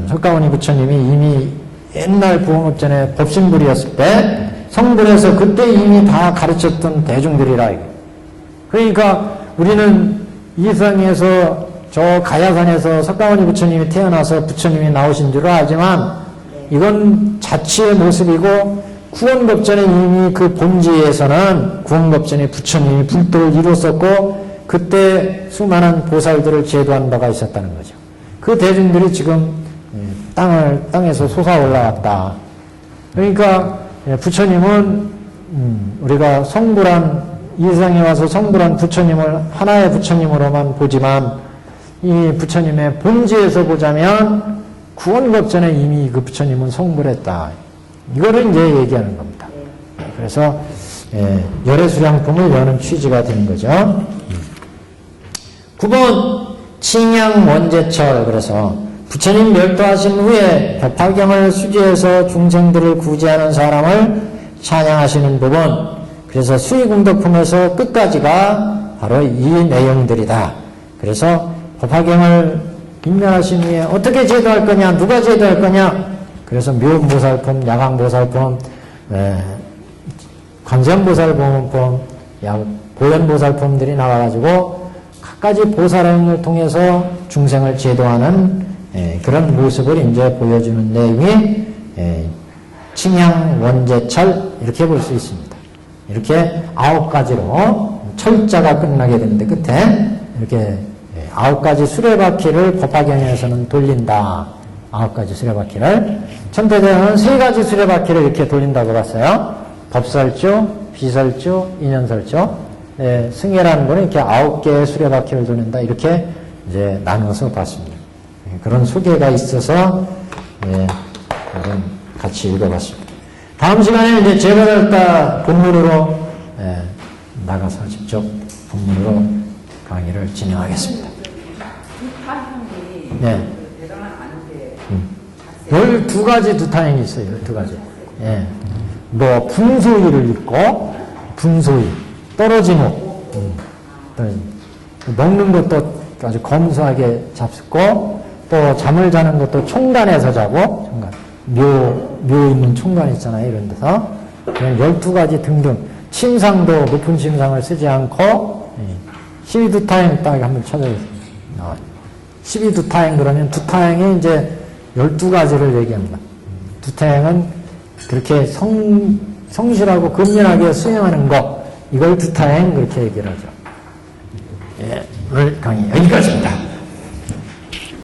A: 석가모니 부처님이 이미 옛날 구원겁전에 법신불이었을 때 성불에서 그때 이미 다 가르쳤던 대중들이라. 그러니까 우리는 이 세상에서 저 가야산에서 석가모니 부처님이 태어나서 부처님이 나오신 줄 알지만 이건 자치의 모습이고 구원겁전에 이미 그 본지에서는 구원겁전에 부처님이 불도를 이뤘었고 그때 수많은 보살들을 제도한 바가 있었다는 거죠. 그 대중들이 지금 땅에서 솟아 올라왔다. 그러니까 부처님은 우리가 성불한 이 세상에 와서 성불한 부처님을 하나의 부처님으로만 보지만 이 부처님의 본지에서 보자면 구원겁전에 이미 그 부처님은 성불했다. 이거를 이제 얘기하는 겁니다. 그래서 열의 수량품을 여는 취지가 되는 거죠. 9번 칭양 원제철. 그래서 부처님 멸도하신 후에 법화경을 수지해서 중생들을 구제하는 사람을 찬양하시는 부분, 그래서 수의공덕품에서 끝까지가 바로 이 내용들이다. 그래서 법화경을 임명하신 후에 어떻게 제도할 거냐, 누가 제도할 거냐. 그래서 묘보살품, 야광보살품, 관세음보살품, 보현보살품들이 나와가지고 각가지 보살행을 통해서 중생을 제도하는 그런 모습을 이제 보여주는 내용이 칭양 원제철 이렇게 볼 수 있습니다. 이렇게 9가지로 철자가 끝나게 되는데 끝에 이렇게 9가지 수레바퀴를 법화경에서는 돌린다. 9가지 수레바퀴를 천태대는 3가지 수레바퀴를 이렇게 돌린다고 봤어요. 법설주, 비설주, 인연설주. 승혜라는 거는 이렇게 9개의 수레바퀴를 돌린다. 이렇게 이제 나눠서 봤습니다. 그런 소개가 있어서 같이 읽어봤습니다. 다음 시간에 이제 제가달까 본문으로 나가서 직접 본문으로 강의를 진행하겠습니다. 네. 12가지 두타행이 있어요. 12가지. 뭐 분소위를 입고 분소위, 떨어지무, 먹는 것도 아주 검소하게 잡수고 또 잠을 자는 것도 총간에서 자고, 총간. 묘 있는 총간 있잖아요. 이런 데서. 12가지 등등. 침상도 높은 침상을 쓰지 않고, 12두타행 딱 한번 찾아보세요. 12두타행 그러면 두타행이 이제 12가지를 얘기합니다. 두타행은 그렇게 성실하고 근면하게 수행하는 것, 이걸 두타행 그렇게 얘기를 하죠. 오늘 강의 여기까지.